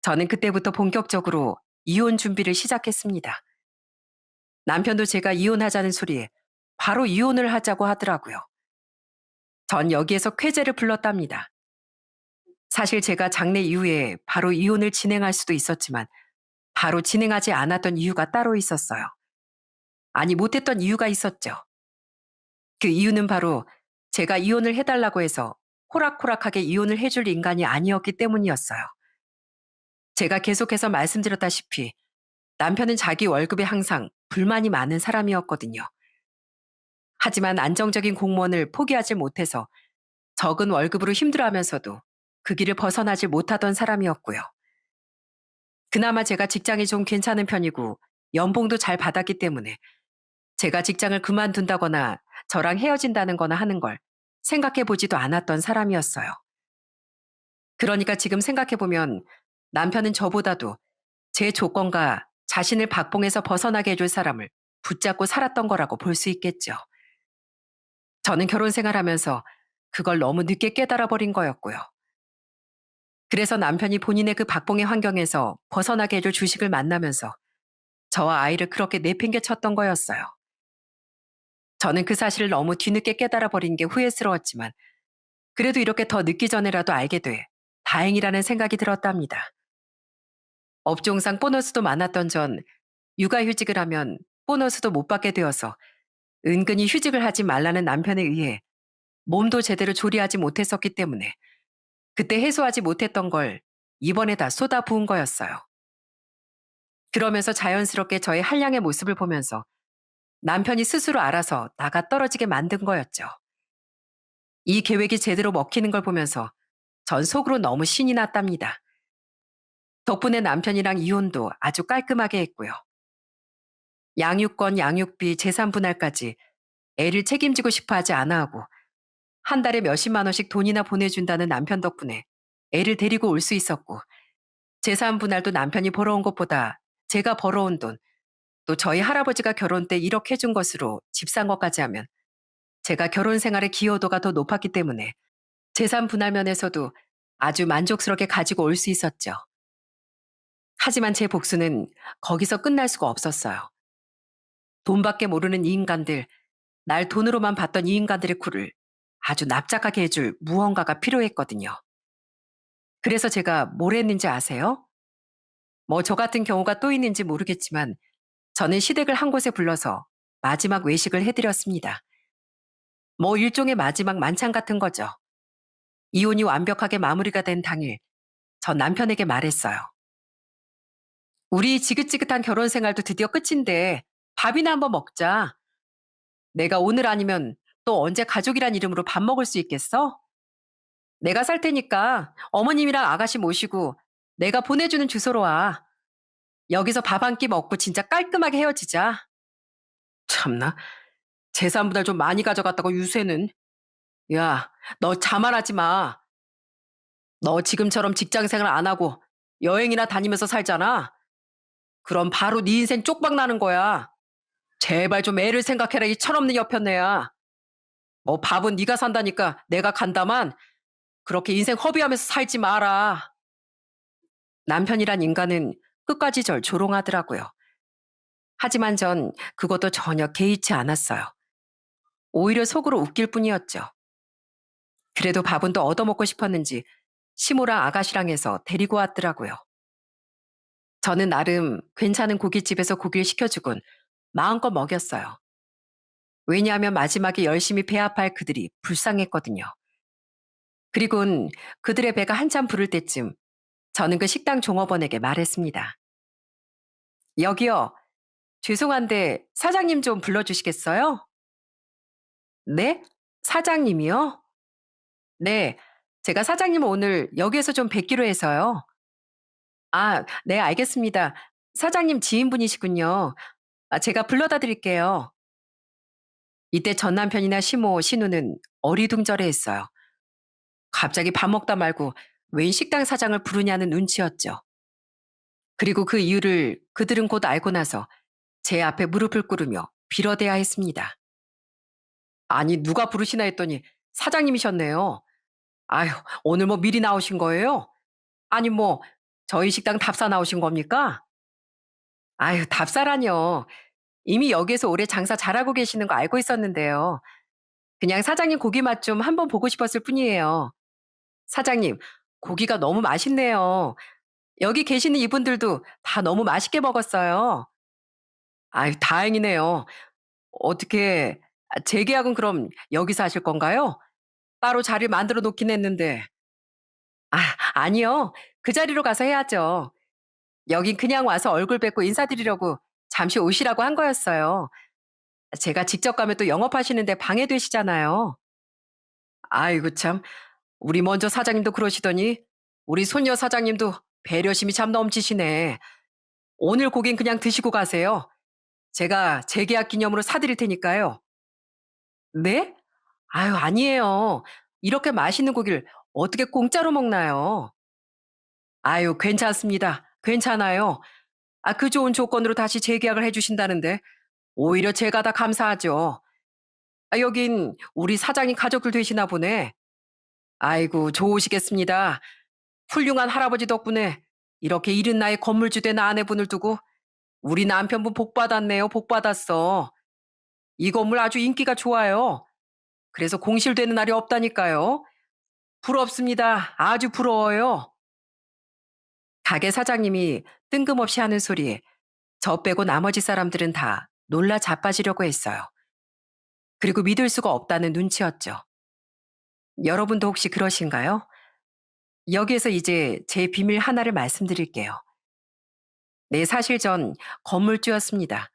A: 저는 그때부터 본격적으로 이혼 준비를 시작했습니다. 남편도 제가 이혼하자는 소리에 바로 이혼을 하자고 하더라고요. 전 여기에서 쾌재를 불렀답니다. 사실 제가 장래 이후에 바로 이혼을 진행할 수도 있었지만 바로 진행하지 않았던 이유가 따로 있었어요. 아니, 못했던 이유가 있었죠. 그 이유는 바로 제가 이혼을 해달라고 해서 호락호락하게 이혼을 해줄 인간이 아니었기 때문이었어요. 제가 계속해서 말씀드렸다시피 남편은 자기 월급에 항상 불만이 많은 사람이었거든요. 하지만 안정적인 공무원을 포기하지 못해서 적은 월급으로 힘들어하면서도 그 길을 벗어나지 못하던 사람이었고요. 그나마 제가 직장이 좀 괜찮은 편이고 연봉도 잘 받았기 때문에 제가 직장을 그만둔다거나 저랑 헤어진다는 거나 하는 걸 생각해 보지도 않았던 사람이었어요. 그러니까 지금 생각해 보면 남편은 저보다도 제 조건과 자신을 박봉에서 벗어나게 해줄 사람을 붙잡고 살았던 거라고 볼 수 있겠죠. 저는 결혼 생활하면서 그걸 너무 늦게 깨달아 버린 거였고요. 그래서 남편이 본인의 그 박봉의 환경에서 벗어나게 해줄 주식을 만나면서 저와 아이를 그렇게 내팽개쳤던 거였어요. 저는 그 사실을 너무 뒤늦게 깨달아 버린 게 후회스러웠지만 그래도 이렇게 더 늦기 전에라도 알게 돼 다행이라는 생각이 들었답니다. 업종상 보너스도 많았던 전 육아휴직을 하면 보너스도 못 받게 되어서 은근히 휴직을 하지 말라는 남편에 의해 몸도 제대로 조리하지 못했었기 때문에 그때 해소하지 못했던 걸 이번에 다 쏟아부은 거였어요. 그러면서 자연스럽게 저의 한량의 모습을 보면서 남편이 스스로 알아서 나가 떨어지게 만든 거였죠. 이 계획이 제대로 먹히는 걸 보면서 전 속으로 너무 신이 났답니다. 덕분에 남편이랑 이혼도 아주 깔끔하게 했고요. 양육권, 양육비, 재산 분할까지 애를 책임지고 싶어 하지 않아 하고 한 달에 몇십만 원씩 돈이나 보내준다는 남편 덕분에 애를 데리고 올 수 있었고 재산 분할도 남편이 벌어온 것보다 제가 벌어온 돈, 또 저희 할아버지가 결혼 때 1억 해준 것으로 집 산 것까지 하면 제가 결혼 생활의 기여도가 더 높았기 때문에 재산 분할 면에서도 아주 만족스럽게 가지고 올 수 있었죠. 하지만 제 복수는 거기서 끝날 수가 없었어요. 돈밖에 모르는 이 인간들, 날 돈으로만 봤던 이 인간들의 쿨을 아주 납작하게 해줄 무언가가 필요했거든요. 그래서 제가 뭘 했는지 아세요? 뭐 저 같은 경우가 또 있는지 모르겠지만 저는 시댁을 한 곳에 불러서 마지막 외식을 해드렸습니다. 뭐 일종의 마지막 만찬 같은 거죠. 이혼이 완벽하게 마무리가 된 당일, 전 남편에게 말했어요. 우리 지긋지긋한 결혼 생활도 드디어 끝인데 밥이나 한번 먹자. 내가 오늘 아니면 또 언제 가족이란 이름으로 밥 먹을 수 있겠어? 내가 살 테니까 어머님이랑 아가씨 모시고 내가 보내주는 주소로 와. 여기서 밥 한 끼 먹고 진짜 깔끔하게 헤어지자. 참나. 재산보다 좀 많이 가져갔다고 유세는. 야, 너 자만하지 마. 너 지금처럼 직장 생활 안 하고 여행이나 다니면서 살잖아. 그럼 바로 네 인생 쪽박 나는 거야. 제발 좀 애를 생각해라, 이 철없는 여편네야. 뭐 밥은 네가 산다니까 내가 간다만 그렇게 인생 허비하면서 살지 마라. 남편이란 인간은 끝까지 절 조롱하더라고요. 하지만 전 그것도 전혀 개의치 않았어요. 오히려 속으로 웃길 뿐이었죠. 그래도 밥은 또 얻어먹고 싶었는지 시모랑 아가씨랑 해서 데리고 왔더라고요. 저는 나름 괜찮은 고깃집에서 고기를 시켜주곤 마음껏 먹였어요. 왜냐하면 마지막에 열심히 배합할 그들이 불쌍했거든요. 그리곤 그들의 배가 한참 부를 때쯤 저는 그 식당 종업원에게 말했습니다. 여기요. 죄송한데 사장님 좀 불러주시겠어요? 네? 사장님이요? 네. 제가 사장님을 오늘 여기에서 좀 뵙기로 해서요. 아, 네, 알겠습니다. 사장님 지인분이시군요. 아, 제가 불러다 드릴게요. 이때 전 남편이나 시모, 신우는 어리둥절해 했어요. 갑자기 밥 먹다 말고 웬 식당 사장을 부르냐는 눈치였죠. 그리고 그 이유를 그들은 곧 알고 나서 제 앞에 무릎을 꿇으며 빌어대야 했습니다. 아니, 누가 부르시나 했더니 사장님이셨네요. 아휴, 오늘 뭐 미리 나오신 거예요? 아니, 뭐, 저희 식당 답사 나오신 겁니까? 아휴, 답사라뇨. 이미 여기에서 오래 장사 잘하고 계시는 거 알고 있었는데요. 그냥 사장님 고기 맛 좀 한번 보고 싶었을 뿐이에요. 사장님, 고기가 너무 맛있네요. 여기 계시는 이분들도 다 너무 맛있게 먹었어요. 아유, 다행이네요. 어떻게, 재계약은 그럼 여기서 하실 건가요? 따로 자리 만들어 놓긴 했는데. 아, 아니요. 그 자리로 가서 해야죠. 여긴 그냥 와서 얼굴 뵙고 인사드리려고 잠시 오시라고 한 거였어요. 제가 직접 가면 또 영업하시는데 방해되시잖아요. 아이고 참. 우리 먼저 사장님도 그러시더니 우리 손녀 사장님도 배려심이 참 넘치시네. 오늘 고긴 그냥 드시고 가세요. 제가 재계약 기념으로 사드릴 테니까요. 네? 아유, 아니에요. 이렇게 맛있는 고기를 어떻게 공짜로 먹나요? 아유, 괜찮습니다. 괜찮아요. 아, 그 좋은 조건으로 다시 재계약을 해주신다는데 오히려 제가 다 감사하죠. 아, 여긴 우리 사장님 가족들 되시나 보네. 아이고, 좋으시겠습니다. 훌륭한 할아버지 덕분에 이렇게 이른 나이 건물주 된 아내분을 두고 우리 남편분 복 받았네요. 복 받았어. 이 건물 아주 인기가 좋아요. 그래서 공실되는 날이 없다니까요. 부럽습니다. 아주 부러워요. 가게 사장님이 뜬금없이 하는 소리에 저 빼고 나머지 사람들은 다 놀라 자빠지려고 했어요. 그리고 믿을 수가 없다는 눈치였죠. 여러분도 혹시 그러신가요? 여기에서 이제 제 비밀 하나를 말씀드릴게요. 네, 사실 전 건물주였습니다.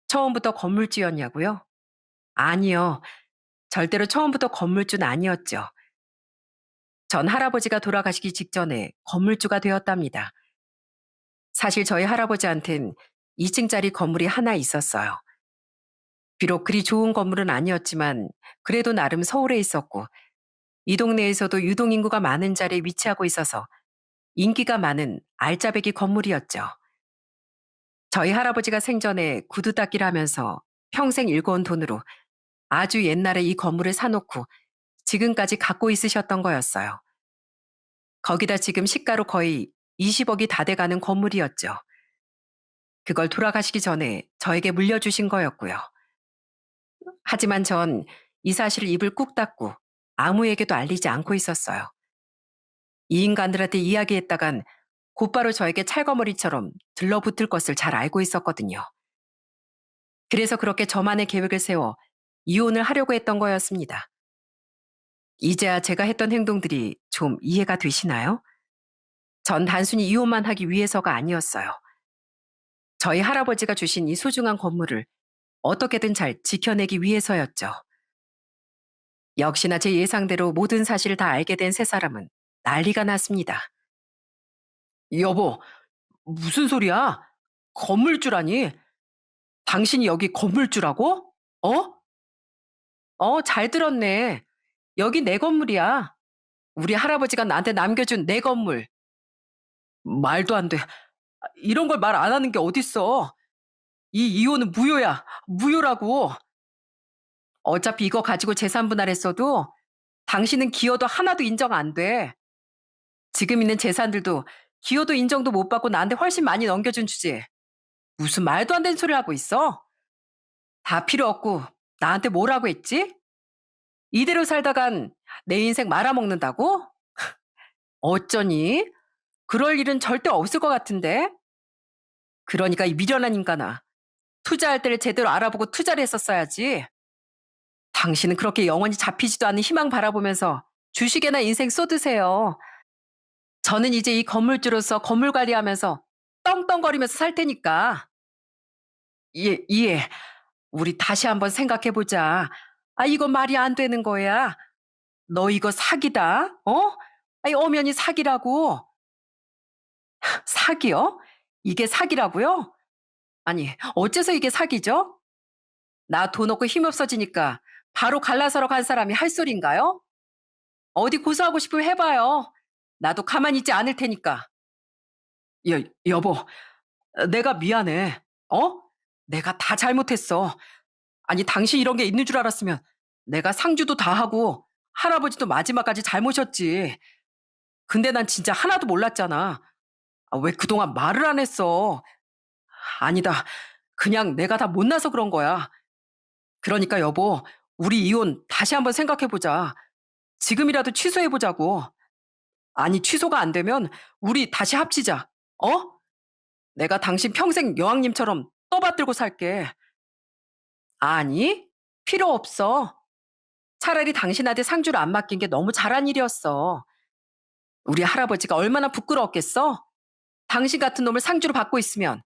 A: 처음부터 건물주였냐고요? 아니요. 절대로 처음부터 건물주는 아니었죠. 전 할아버지가 돌아가시기 직전에 건물주가 되었답니다. 사실 저희 할아버지한텐 2층짜리 건물이 하나 있었어요. 비록 그리 좋은 건물은 아니었지만 그래도 나름 서울에 있었고 이 동네에서도 유동인구가 많은 자리에 위치하고 있어서 인기가 많은 알짜배기 건물이었죠. 저희 할아버지가 생전에 구두 닦기를 하면서 평생 일궈온 돈으로 아주 옛날에 이 건물을 사놓고 지금까지 갖고 있으셨던 거였어요. 거기다 지금 시가로 거의 20억이 다 돼가는 건물이었죠. 그걸 돌아가시기 전에 저에게 물려주신 거였고요. 하지만 전 이 사실을 입을 꾹 닫고 아무에게도 알리지 않고 있었어요. 이 인간들한테 이야기했다간 곧바로 저에게 찰거머리처럼 들러붙을 것을 잘 알고 있었거든요. 그래서 그렇게 저만의 계획을 세워 이혼을 하려고 했던 거였습니다. 이제야 제가 했던 행동들이 좀 이해가 되시나요? 전 단순히 이혼만 하기 위해서가 아니었어요. 저희 할아버지가 주신 이 소중한 건물을 어떻게든 잘 지켜내기 위해서였죠. 역시나 제 예상대로 모든 사실을 다 알게 된 세 사람은 난리가 났습니다. 여보, 무슨 소리야? 건물주라니? 당신이 여기 건물주라고? 어? 잘 들었네. 여기 내 건물이야. 우리 할아버지가 나한테 남겨준 내 건물. 말도 안 돼. 이런 걸 말 안 하는 게 어딨어. 이 이혼은 무효야. 무효라고. 어차피 이거 가지고 재산 분할했어도 당신은 기여도 하나도 인정 안 돼. 지금 있는 재산들도 기여도 인정도 못 받고 나한테 훨씬 많이 넘겨준 주제. 무슨 말도 안 되는 소리를 하고 있어? 다 필요 없고 나한테 뭐라고 했지? 이대로 살다간 내 인생 말아먹는다고? 어쩌니? 그럴 일은 절대 없을 것 같은데? 그러니까 이 미련한 인간아. 투자할 때를 제대로 알아보고 투자를 했었어야지. 당신은 그렇게 영원히 잡히지도 않는 희망 바라보면서 주식에나 인생 쏟으세요. 저는 이제 이 건물주로서 건물 관리하면서 떵떵거리면서 살 테니까. 예. 우리 다시 한번 생각해 보자. 이거 말이 안 되는 거야. 너 이거 사기다. 어? 엄연히 사기라고. 사기요? 이게 사기라고요? 아니, 어째서 이게 사기죠? 나 돈 없고 힘 없어지니까 바로 갈라서러 간 사람이 할 소린가요? 어디 고소하고 싶으면 해봐요. 나도 가만히 있지 않을 테니까. 여보, 내가 미안해. 어? 내가 다 잘못했어. 아니, 당신 이런 게 있는 줄 알았으면 내가 상주도 다 하고 할아버지도 마지막까지 잘 모셨지. 근데 난 진짜 하나도 몰랐잖아. 왜 그동안 말을 안 했어? 아니다. 그냥 내가 다 못나서 그런 거야. 그러니까 여보, 우리 이혼 다시 한번 생각해보자. 지금이라도 취소해보자고. 아니, 취소가 안 되면 우리 다시 합치자. 어? 내가 당신 평생 여왕님처럼 떠받들고 살게. 아니, 필요 없어. 차라리 당신한테 상주를 안 맡긴 게 너무 잘한 일이었어. 우리 할아버지가 얼마나 부끄러웠겠어? 당신 같은 놈을 상주로 받고 있으면.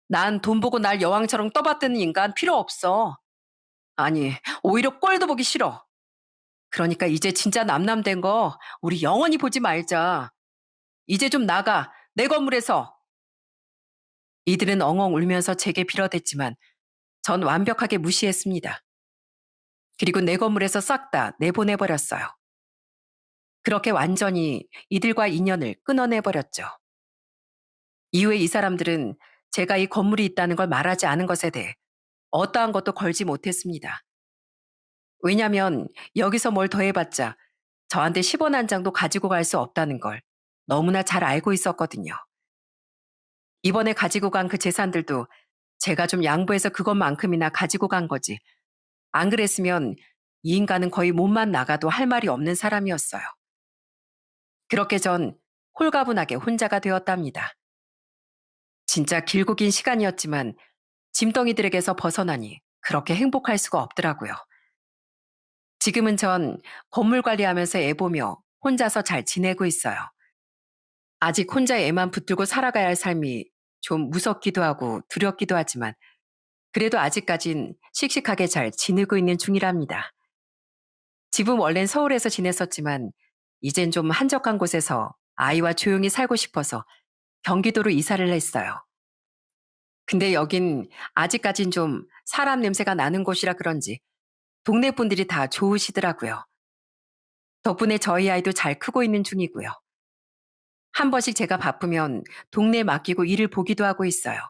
A: 난 돈 보고 날 여왕처럼 떠받드는 인간 필요 없어. 아니, 오히려 꼴도 보기 싫어. 그러니까 이제 진짜 남남된 거 우리 영원히 보지 말자. 이제 좀 나가. 내 건물에서. 이들은 엉엉 울면서 제게 빌어댔지만 전 완벽하게 무시했습니다. 그리고 내 건물에서 싹 다 내보내버렸어요. 그렇게 완전히 이들과 인연을 끊어내버렸죠. 이후에 이 사람들은 제가 이 건물이 있다는 걸 말하지 않은 것에 대해 어떠한 것도 걸지 못했습니다. 왜냐면 여기서 뭘 더해봤자 저한테 10원 한 장도 가지고 갈 수 없다는 걸 너무나 잘 알고 있었거든요. 이번에 가지고 간 그 재산들도 제가 좀 양보해서 그것만큼이나 가지고 간 거지. 안 그랬으면 이 인간은 거의 몸만 나가도 할 말이 없는 사람이었어요. 그렇게 전 홀가분하게 혼자가 되었답니다. 진짜 길고 긴 시간이었지만 짐덩이들에게서 벗어나니 그렇게 행복할 수가 없더라고요. 지금은 전 건물 관리하면서 애 보며 혼자서 잘 지내고 있어요. 아직 혼자 애만 붙들고 살아가야 할 삶이 좀 무섭기도 하고 두렵기도 하지만 그래도 아직까진 씩씩하게 잘 지내고 있는 중이랍니다. 집은 원래는 서울에서 지냈었지만 이젠 좀 한적한 곳에서 아이와 조용히 살고 싶어서 경기도로 이사를 했어요. 근데 여긴 아직까진 좀 사람 냄새가 나는 곳이라 그런지 동네 분들이 다 좋으시더라고요. 덕분에 저희 아이도 잘 크고 있는 중이고요. 한 번씩 제가 바쁘면 동네에 맡기고 일을 보기도 하고 있어요.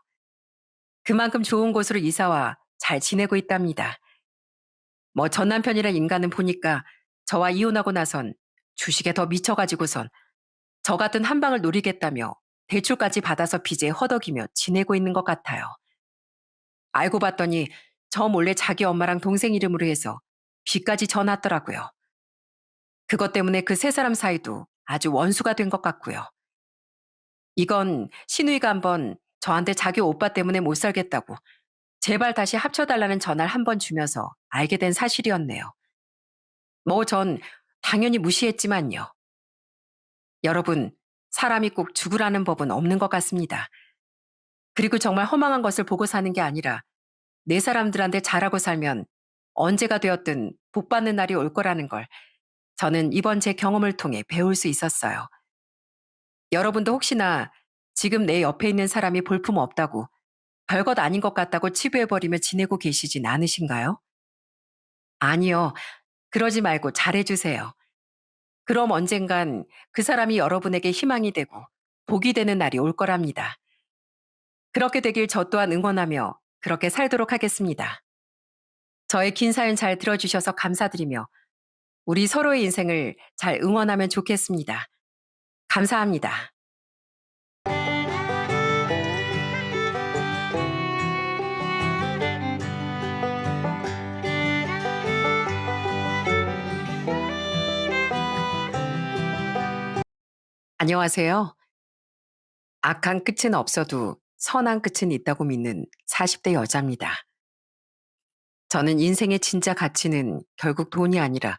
A: 그만큼 좋은 곳으로 이사와 잘 지내고 있답니다. 뭐 전 남편이란 인간은 보니까 저와 이혼하고 나선 주식에 더 미쳐가지고선 저 같은 한 방을 노리겠다며 대출까지 받아서 빚에 허덕이며 지내고 있는 것 같아요. 알고 봤더니 저 몰래 자기 엄마랑 동생 이름으로 해서 빚까지 져놨더라고요. 그것 때문에 그 세 사람 사이도 아주 원수가 된 것 같고요. 이건 신우이가 한번 저한테 자기 오빠 때문에 못 살겠다고 제발 다시 합쳐달라는 전화를 한 번 주면서 알게 된 사실이었네요. 뭐 전 당연히 무시했지만요. 여러분, 사람이 꼭 죽으라는 법은 없는 것 같습니다. 그리고 정말 허망한 것을 보고 사는 게 아니라 내 사람들한테 잘하고 살면 언제가 되었든 복 받는 날이 올 거라는 걸 저는 이번 제 경험을 통해 배울 수 있었어요. 여러분도 혹시나 지금 내 옆에 있는 사람이 볼품 없다고 별것 아닌 것 같다고 치부해버리며 지내고 계시진 않으신가요? 아니요. 그러지 말고 잘해주세요. 그럼 언젠간 그 사람이 여러분에게 희망이 되고 복이 되는 날이 올 거랍니다. 그렇게 되길 저 또한 응원하며 그렇게 살도록 하겠습니다. 저의 긴 사연 잘 들어주셔서 감사드리며 우리 서로의 인생을 잘 응원하면 좋겠습니다. 감사합니다. 안녕하세요. 악한 끝은 없어도 선한 끝은 있다고 믿는 40대 여자입니다. 저는 인생의 진짜 가치는 결국 돈이 아니라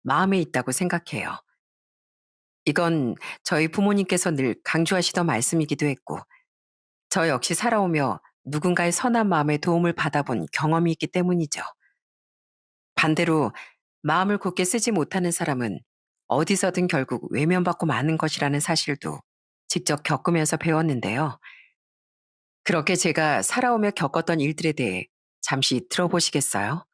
A: 마음에 있다고 생각해요. 이건 저희 부모님께서 늘 강조하시던 말씀이기도 했고, 저 역시 살아오며 누군가의 선한 마음에 도움을 받아본 경험이 있기 때문이죠. 반대로 마음을 굳게 쓰지 못하는 사람은 어디서든 결국 외면받고 마는 것이라는 사실도 직접 겪으면서 배웠는데요. 그렇게 제가 살아오며 겪었던 일들에 대해 잠시 들어보시겠어요?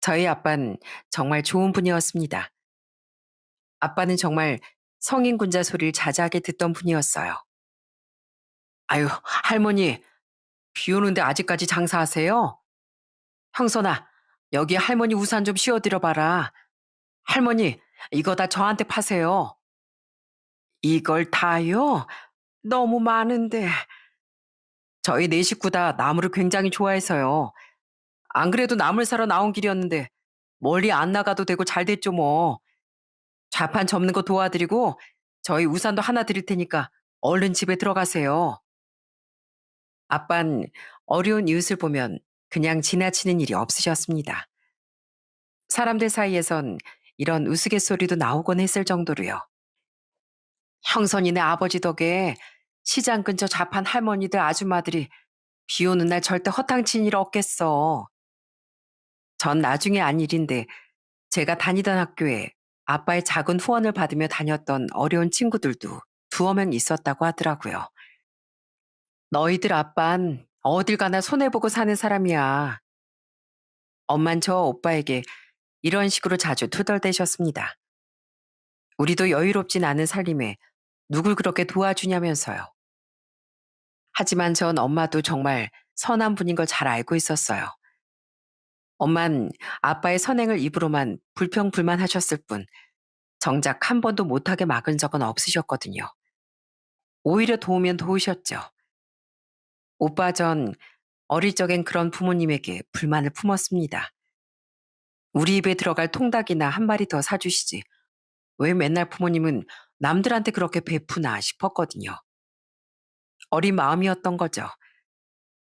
A: 저희 아빠는 정말 좋은 분이었습니다. 아빠는 정말 성인군자 소리를 자자하게 듣던 분이었어요. 아유, 할머니, 비 오는데 아직까지 장사하세요? 형선아, 여기 할머니 우산 좀 씌워드려 봐라. 할머니, 이거 다 저한테 파세요. 이걸 다요? 너무 많은데. 저희 네 식구 다 나무를 굉장히 좋아해서요. 안 그래도 나물 사러 나온 길이었는데 멀리 안 나가도 되고 잘 됐죠 뭐. 좌판 접는 거 도와드리고 저희 우산도 하나 드릴 테니까 얼른 집에 들어가세요. 아빤 어려운 이웃을 보면 그냥 지나치는 일이 없으셨습니다. 사람들 사이에선 이런 우스갯소리도 나오곤 했을 정도로요. 형선이네 아버지 덕에 시장 근처 좌판 할머니들 아줌마들이 비 오는 날 절대 허탕친 일 없겠어. 전 나중에 안 일인데 제가 다니던 학교에 아빠의 작은 후원을 받으며 다녔던 어려운 친구들도 두어 명 있었다고 하더라고요. 너희들 아빤 어딜 가나 손해보고 사는 사람이야. 엄만 저 오빠에게 이런 식으로 자주 투덜대셨습니다. 우리도 여유롭진 않은 살림에 누굴 그렇게 도와주냐면서요. 하지만 전 엄마도 정말 선한 분인 걸 잘 알고 있었어요. 엄만 아빠의 선행을 입으로만 불평불만하셨을 뿐 정작 한 번도 못하게 막은 적은 없으셨거든요. 오히려 도우면 도우셨죠. 오빠 전 어릴 적엔 그런 부모님에게 불만을 품었습니다. 우리 입에 들어갈 통닭이나 한 마리 더 사주시지. 왜 맨날 부모님은 남들한테 그렇게 베푸나 싶었거든요. 어린 마음이었던 거죠.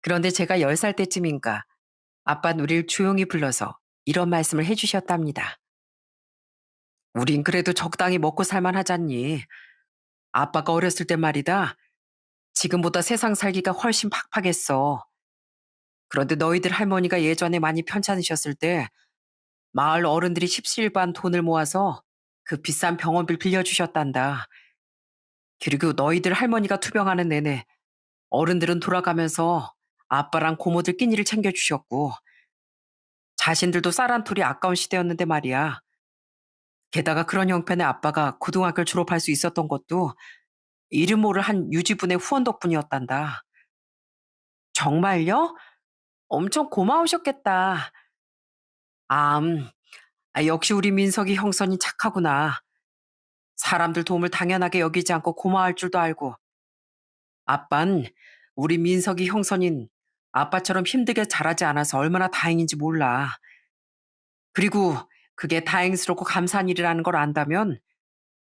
A: 그런데 제가 10살 때쯤인가 아빠는 우리를 조용히 불러서 이런 말씀을 해주셨답니다. 우린 그래도 적당히 먹고 살만 하잖니. 아빠가 어렸을 때 말이다. 지금보다 세상 살기가 훨씬 팍팍했어. 그런데 너희들 할머니가 예전에 많이 편찮으셨을 때 마을 어른들이 십시일반 돈을 모아서 그 비싼 병원비를 빌려주셨단다. 그리고 너희들 할머니가 투병하는 내내 어른들은 돌아가면서 아빠랑 고모들 끼니를 챙겨주셨고 자신들도 쌀 한 톨이 아까운 시대였는데 말이야. 게다가 그런 형편의 아빠가 고등학교를 졸업할 수 있었던 것도 이름 모를 한 유지분의 후원 덕분이었단다. 정말요? 엄청 고마우셨겠다. 암, 역시 우리 민석이 형선이 착하구나. 사람들 도움을 당연하게 여기지 않고 고마워할 줄도 알고. 아빤 우리 민석이 형선인 아빠처럼 힘들게 자라지 않아서 얼마나 다행인지 몰라. 그리고 그게 다행스럽고 감사한 일이라는 걸 안다면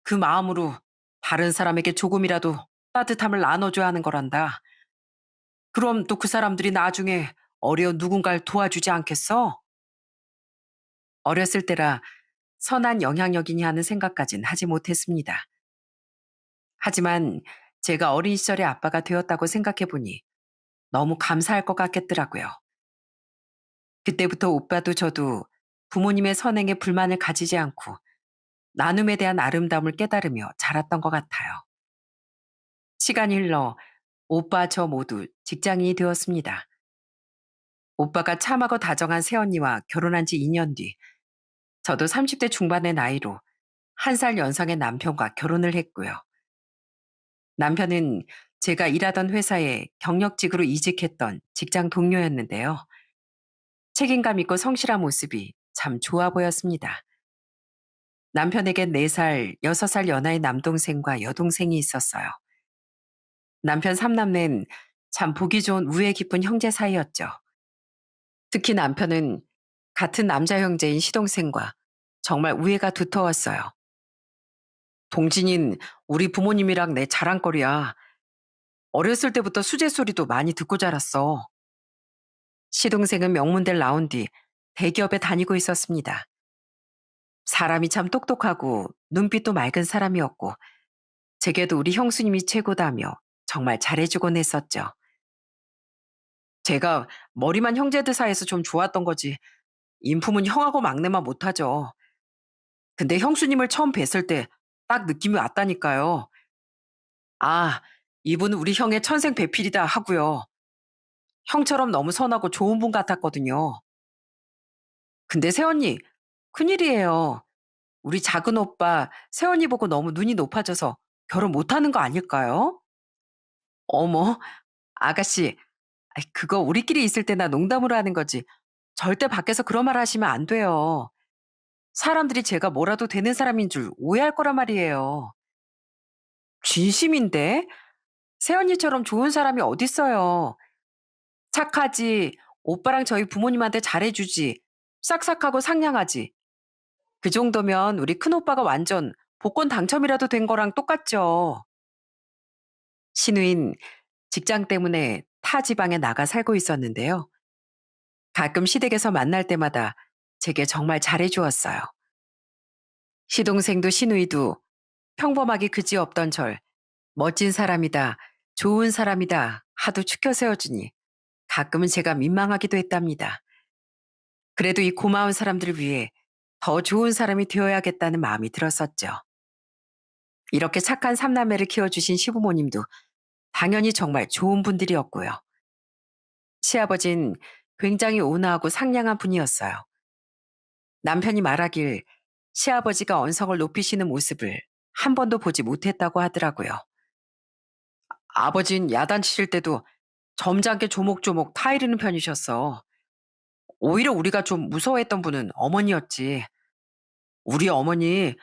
A: 그 마음으로 다른 사람에게 조금이라도 따뜻함을 나눠줘야 하는 거란다. 그럼 또 그 사람들이 나중에 어려운 누군가를 도와주지 않겠어? 어렸을 때라 선한 영향력이니 하는 생각까진 하지 못했습니다. 하지만 제가 어린 시절에 아빠가 되었다고 생각해 보니 너무 감사할 것 같겠더라고요. 그때부터 오빠도 저도 부모님의 선행에 불만을 가지지 않고 나눔에 대한 아름다움을 깨달으며 자랐던 것 같아요. 시간이 흘러 오빠 저 모두 직장인이 되었습니다. 오빠가 참하고 다정한 새언니와 결혼한 지 2년 뒤, 저도 30대 중반의 나이로 1살 연상의 남편과 결혼을 했고요. 남편은 제가 일하던 회사에 경력직으로 이직했던 직장 동료였는데요. 책임감 있고 성실한 모습이 참 좋아 보였습니다. 남편에겐 4살, 6살 연하의 남동생과 여동생이 있었어요. 남편 삼남매는 참 보기 좋은 우애 깊은 형제 사이였죠. 특히 남편은 같은 남자 형제인 시동생과 정말 우애가 두터웠어요. 동진인 우리 부모님이랑 내 자랑거리야. 어렸을 때부터 수제 소리도 많이 듣고 자랐어. 시동생은 명문대를 나온 뒤 대기업에 다니고 있었습니다. 사람이 참 똑똑하고 눈빛도 맑은 사람이었고 제게도 우리 형수님이 최고다며 정말 잘해주곤 했었죠. 제가 머리만 형제들 사이에서 좀 좋았던 거지 인품은 형하고 막내만 못하죠. 근데 형수님을 처음 뵀을 때 딱 느낌이 왔다니까요. 아, 이분은 우리 형의 천생 배필이다 하고요. 형처럼 너무 선하고 좋은 분 같았거든요. 근데 새언니, 큰일이에요. 우리 작은 오빠 새언니 보고 너무 눈이 높아져서 결혼 못하는 거 아닐까요? 어머, 아가씨, 아이, 그거 우리끼리 있을 때나 농담으로 하는 거지. 절대 밖에서 그런 말 하시면 안 돼요. 사람들이 제가 뭐라도 되는 사람인 줄 오해할 거란 말이에요. 진심인데? 새언니처럼 좋은 사람이 어딨어요. 착하지, 오빠랑 저희 부모님한테 잘해주지, 싹싹하고 상냥하지. 그 정도면 우리 큰오빠가 완전 복권 당첨이라도 된 거랑 똑같죠. 신우인 직장 때문에 타 지방에 나가 살고 있었는데요. 가끔 시댁에서 만날 때마다 제게 정말 잘해주었어요. 시동생도 시누이도 평범하기 그지없던 절 멋진 사람이다, 좋은 사람이다 하도 추켜 세워주니 가끔은 제가 민망하기도 했답니다. 그래도 이 고마운 사람들을 위해 더 좋은 사람이 되어야겠다는 마음이 들었었죠. 이렇게 착한 삼남매를 키워주신 시부모님도 당연히 정말 좋은 분들이었고요. 시아버진 굉장히 온화하고 상냥한 분이었어요. 남편이 말하길 시아버지가 언성을 높이시는 모습을 한 번도 보지 못했다고 하더라고요. 아버진 야단치실 때도 점잖게 조목조목 타이르는 편이셨어. 오히려 우리가 좀 무서워했던 분은 어머니였지. 우리 어머니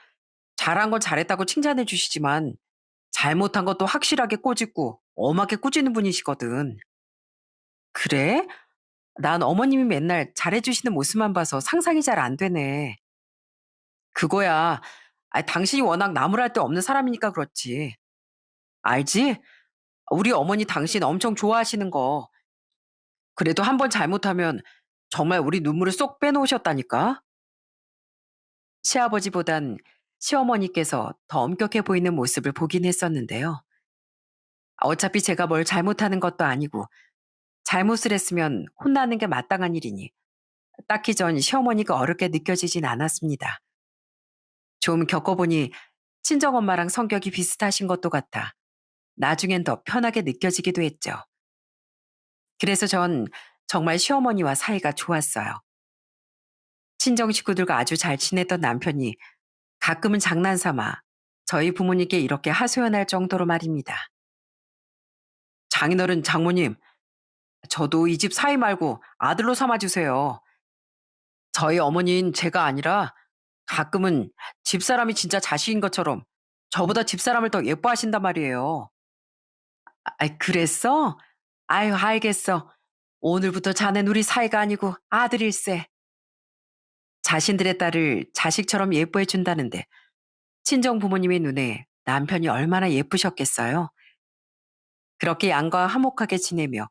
A: 잘한 건 잘했다고 칭찬해 주시지만 잘못한 것도 확실하게 꼬집고 엄하게 꾸짖는 분이시거든. 그래? 난 어머님이 맨날 잘해주시는 모습만 봐서 상상이 잘 안 되네. 그거야. 당신이 워낙 나무랄 데 없는 사람이니까 그렇지. 알지? 우리 어머니 당신 엄청 좋아하시는 거. 그래도 한 번 잘못하면 정말 우리 눈물을 쏙 빼놓으셨다니까? 시아버지보단 시어머니께서 더 엄격해 보이는 모습을 보긴 했었는데요. 어차피 제가 뭘 잘못하는 것도 아니고 잘못을 했으면 혼나는 게 마땅한 일이니 딱히 전 시어머니가 어렵게 느껴지진 않았습니다. 좀 겪어보니 친정엄마랑 성격이 비슷하신 것도 같아 나중엔 더 편하게 느껴지기도 했죠. 그래서 전 정말 시어머니와 사이가 좋았어요. 친정 식구들과 아주 잘 지냈던 남편이 가끔은 장난삼아 저희 부모님께 이렇게 하소연할 정도로 말입니다. 장인어른 장모님, 저도 이 집 사위 말고 아들로 삼아주세요. 저희 어머니는 제가 아니라 가끔은 집사람이 진짜 자식인 것처럼 저보다 집사람을 더 예뻐하신단 말이에요. 그랬어? 아유, 알겠어. 오늘부터 자넨 우리 사이가 아니고 아들일세. 자신들의 딸을 자식처럼 예뻐해 준다는데 친정 부모님의 눈에 남편이 얼마나 예쁘셨겠어요? 그렇게 양과 화목하게 지내며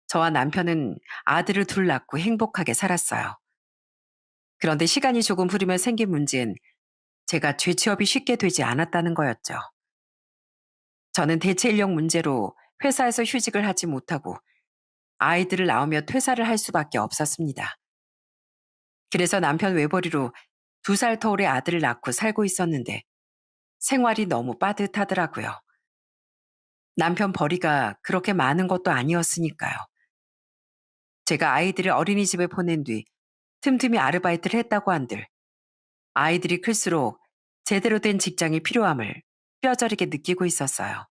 A: 저와 남편은 아들을 둘 낳고 행복하게 살았어요. 그런데 시간이 조금 흐르며 생긴 문제는 제가 재취업이 쉽게 되지 않았다는 거였죠. 저는 대체 인력 문제로 회사에서 휴직을 하지 못하고 아이들을 낳으며 퇴사를 할 수밖에 없었습니다. 그래서 남편 외벌이로 2살 터울의 아들을 낳고 살고 있었는데 생활이 너무 빠듯하더라고요. 남편 벌이가 그렇게 많은 것도 아니었으니까요. 제가 아이들을 어린이집에 보낸 뒤 틈틈이 아르바이트를 했다고 한들 아이들이 클수록 제대로 된 직장이 필요함을 뼈저리게 느끼고 있었어요.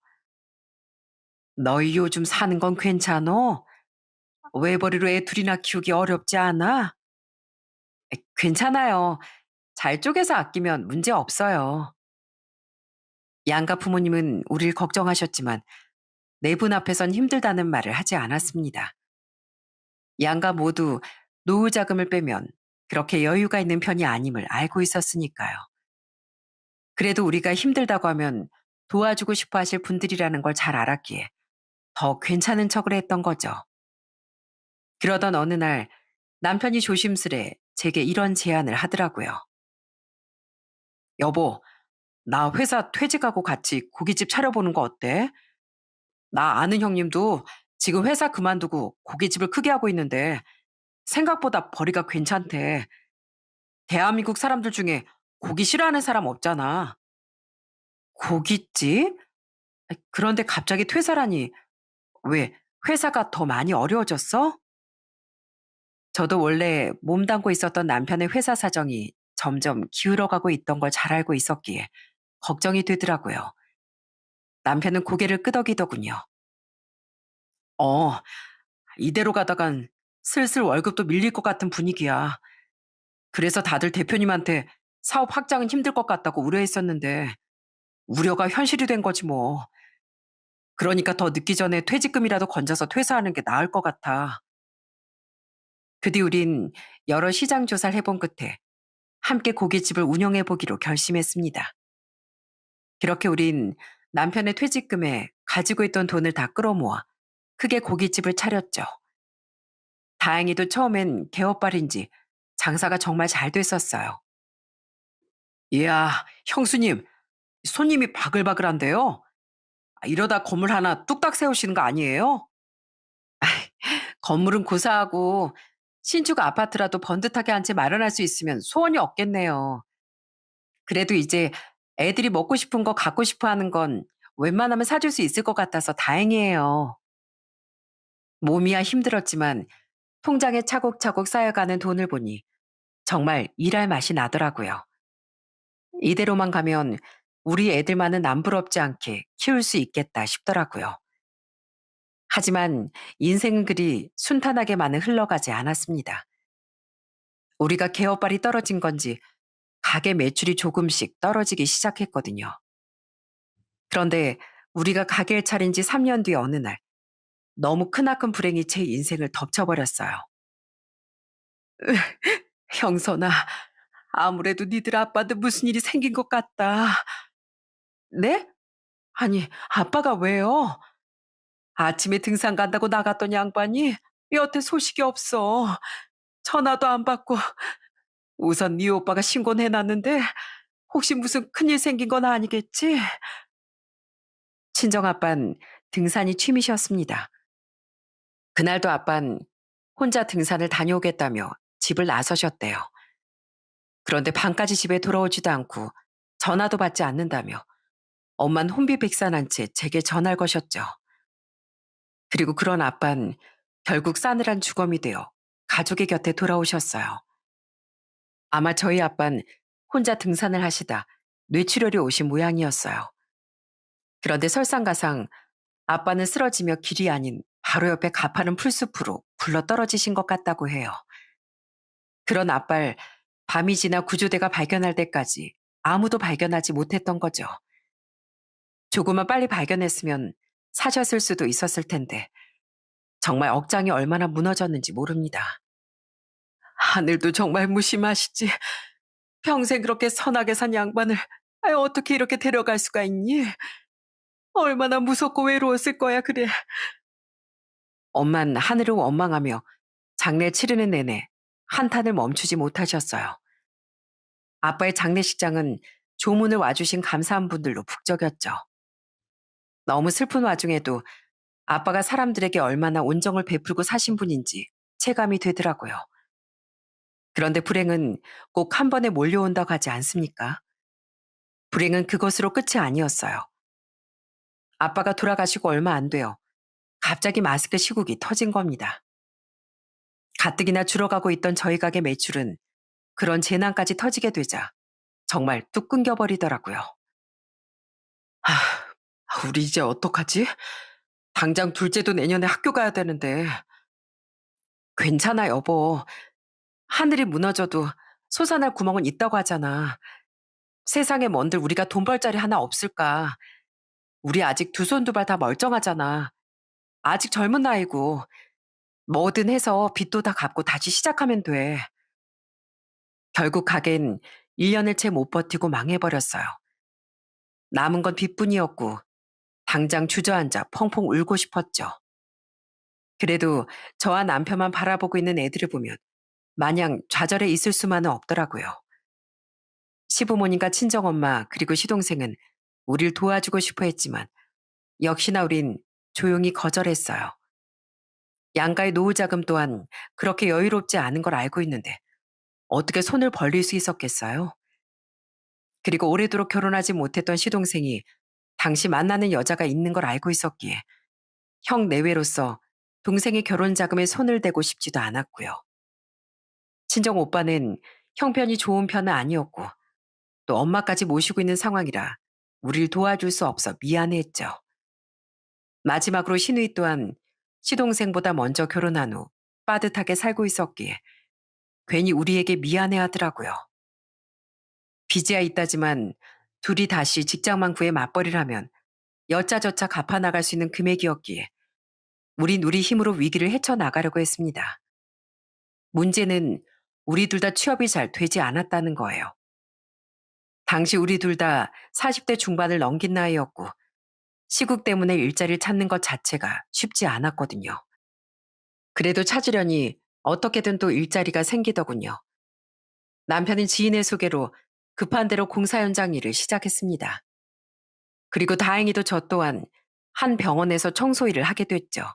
A: 너희 요즘 사는 건 괜찮어? 외벌이로 애 둘이나 키우기 어렵지 않아? 괜찮아요. 잘 쪼개서 아끼면 문제 없어요. 양가 부모님은 우릴 걱정하셨지만 네 분 앞에선 힘들다는 말을 하지 않았습니다. 양가 모두 노후 자금을 빼면 그렇게 여유가 있는 편이 아님을 알고 있었으니까요. 그래도 우리가 힘들다고 하면 도와주고 싶어 하실 분들이라는 걸 잘 알았기에 더 괜찮은 척을 했던 거죠. 그러던 어느 날 남편이 조심스레 제게 이런 제안을 하더라고요. 여보, 나 회사 퇴직하고 같이 고깃집 차려보는 거 어때? 나 아는 형님도 지금 회사 그만두고 고깃집을 크게 하고 있는데 생각보다 벌이가 괜찮대. 대한민국 사람들 중에 고기 싫어하는 사람 없잖아. 고깃집? 그런데 갑자기 퇴사라니. 왜 회사가 더 많이 어려워졌어? 저도 원래 몸담고 있었던 남편의 회사 사정이 점점 기울어가고 있던 걸 잘 알고 있었기에 걱정이 되더라고요. 남편은 고개를 끄덕이더군요. 어, 이대로 가다간 슬슬 월급도 밀릴 것 같은 분위기야. 그래서 다들 대표님한테 사업 확장은 힘들 것 같다고 우려했었는데 우려가 현실이 된 거지 뭐. 그러니까 더 늦기 전에 퇴직금이라도 건져서 퇴사하는 게 나을 것 같아. 그 뒤 우린 여러 시장 조사를 해본 끝에 함께 고깃집을 운영해 보기로 결심했습니다. 그렇게 우린 남편의 퇴직금에 가지고 있던 돈을 다 끌어모아 크게 고깃집을 차렸죠. 다행히도 처음엔 개업발인지 장사가 정말 잘 됐었어요. 이야, 형수님, 손님이 바글바글한데요? 이러다 건물 하나 뚝딱 세우시는 거 아니에요? 건물은 고사하고 신축 아파트라도 번듯하게 한 채 마련할 수 있으면 소원이 없겠네요. 그래도 이제 애들이 먹고 싶은 거 갖고 싶어 하는 건 웬만하면 사줄 수 있을 것 같아서 다행이에요. 몸이야 힘들었지만 통장에 차곡차곡 쌓여가는 돈을 보니 정말 일할 맛이 나더라고요. 이대로만 가면 우리 애들만은 남부럽지 않게 키울 수 있겠다 싶더라고요. 하지만 인생은 그리 순탄하게만은 흘러가지 않았습니다. 우리가 개업발이 떨어진 건지 가게 매출이 조금씩 떨어지기 시작했거든요. 그런데 우리가 가게를 차린 지 3년 뒤 어느 날 너무 크나큰 불행이 제 인생을 덮쳐버렸어요. 형선아, 아무래도 니들 아빠한테 무슨 일이 생긴 것 같다. 네? 아니, 아빠가 왜요? 아침에 등산 간다고 나갔던 양반이 여태 소식이 없어. 전화도 안 받고 우선 네 오빠가 신고는 해놨는데 혹시 무슨 큰일 생긴 건 아니겠지? 친정아빤 등산이 취미셨습니다. 그날도 아빤 혼자 등산을 다녀오겠다며 집을 나서셨대요. 그런데 밤까지 집에 돌아오지도 않고 전화도 받지 않는다며 엄만 혼비백산한 채 제게 전화를 거셨죠. 그리고 그런 아빤 결국 싸늘한 주검이 되어 가족의 곁에 돌아오셨어요. 아마 저희 아빤 혼자 등산을 하시다 뇌출혈이 오신 모양이었어요. 그런데 설상가상 아빠는 쓰러지며 길이 아닌 바로 옆에 가파른 풀숲으로 굴러 떨어지신 것 같다고 해요. 그런 아빠를 밤이 지나 구조대가 발견할 때까지 아무도 발견하지 못했던 거죠. 조금만 빨리 발견했으면 사셨을 수도 있었을 텐데 정말 억장이 얼마나 무너졌는지 모릅니다. 하늘도 정말 무심하시지. 평생 그렇게 선하게 산 양반을 어떻게 이렇게 데려갈 수가 있니? 얼마나 무섭고 외로웠을 거야 그래. 엄만 하늘을 원망하며 장례 치르는 내내 한탄을 멈추지 못하셨어요. 아빠의 장례식장은 조문을 와주신 감사한 분들로 북적였죠. 너무 슬픈 와중에도 아빠가 사람들에게 얼마나 온정을 베풀고 사신 분인지 체감이 되더라고요. 그런데 불행은 꼭 한 번에 몰려온다고 하지 않습니까? 불행은 그것으로 끝이 아니었어요. 아빠가 돌아가시고 얼마 안 돼요. 갑자기 마스크 시국이 터진 겁니다. 가뜩이나 줄어가고 있던 저희 가게 매출은 그런 재난까지 터지게 되자 정말 뚝 끊겨버리더라고요. 우리 이제 어떡하지? 당장 둘째도 내년에 학교 가야 되는데. 괜찮아, 여보. 하늘이 무너져도 솟아날 구멍은 있다고 하잖아. 세상에 뭔들 우리가 돈 벌 자리 하나 없을까? 우리 아직 두 손 두 발 다 멀쩡하잖아. 아직 젊은 나이고 뭐든 해서 빚도 다 갚고 다시 시작하면 돼. 결국 가게는 1년을 채 못 버티고 망해버렸어요. 남은 건 빚뿐이었고 당장 주저앉아 펑펑 울고 싶었죠. 그래도 저와 남편만 바라보고 있는 애들을 보면 마냥 좌절해 있을 수만은 없더라고요. 시부모님과 친정엄마 그리고 시동생은 우릴 도와주고 싶어 했지만 역시나 우린 조용히 거절했어요. 양가의 노후 자금 또한 그렇게 여유롭지 않은 걸 알고 있는데 어떻게 손을 벌릴 수 있었겠어요? 그리고 오래도록 결혼하지 못했던 시동생이 당시 만나는 여자가 있는 걸 알고 있었기에 형 내외로서 동생의 결혼 자금에 손을 대고 싶지도 않았고요. 친정 오빠는 형편이 좋은 편은 아니었고 또 엄마까지 모시고 있는 상황이라 우릴 도와줄 수 없어 미안해했죠. 마지막으로 시누이 또한 시동생보다 먼저 결혼한 후 빠듯하게 살고 있었기에 괜히 우리에게 미안해하더라고요. 빚이야 있다지만 둘이 다시 직장만 구해 맞벌이라면 여짜저짜 갚아나갈 수 있는 금액이었기에 우린 우리 힘으로 위기를 헤쳐나가려고 했습니다. 문제는 우리 둘 다 취업이 잘 되지 않았다는 거예요. 당시 우리 둘 다 40대 중반을 넘긴 나이였고 시국 때문에 일자리를 찾는 것 자체가 쉽지 않았거든요. 그래도 찾으려니 어떻게든 또 일자리가 생기더군요. 남편은 지인의 소개로 급한 대로 공사 현장 일을 시작했습니다. 그리고 다행히도 저 또한 한 병원에서 청소 일을 하게 됐죠.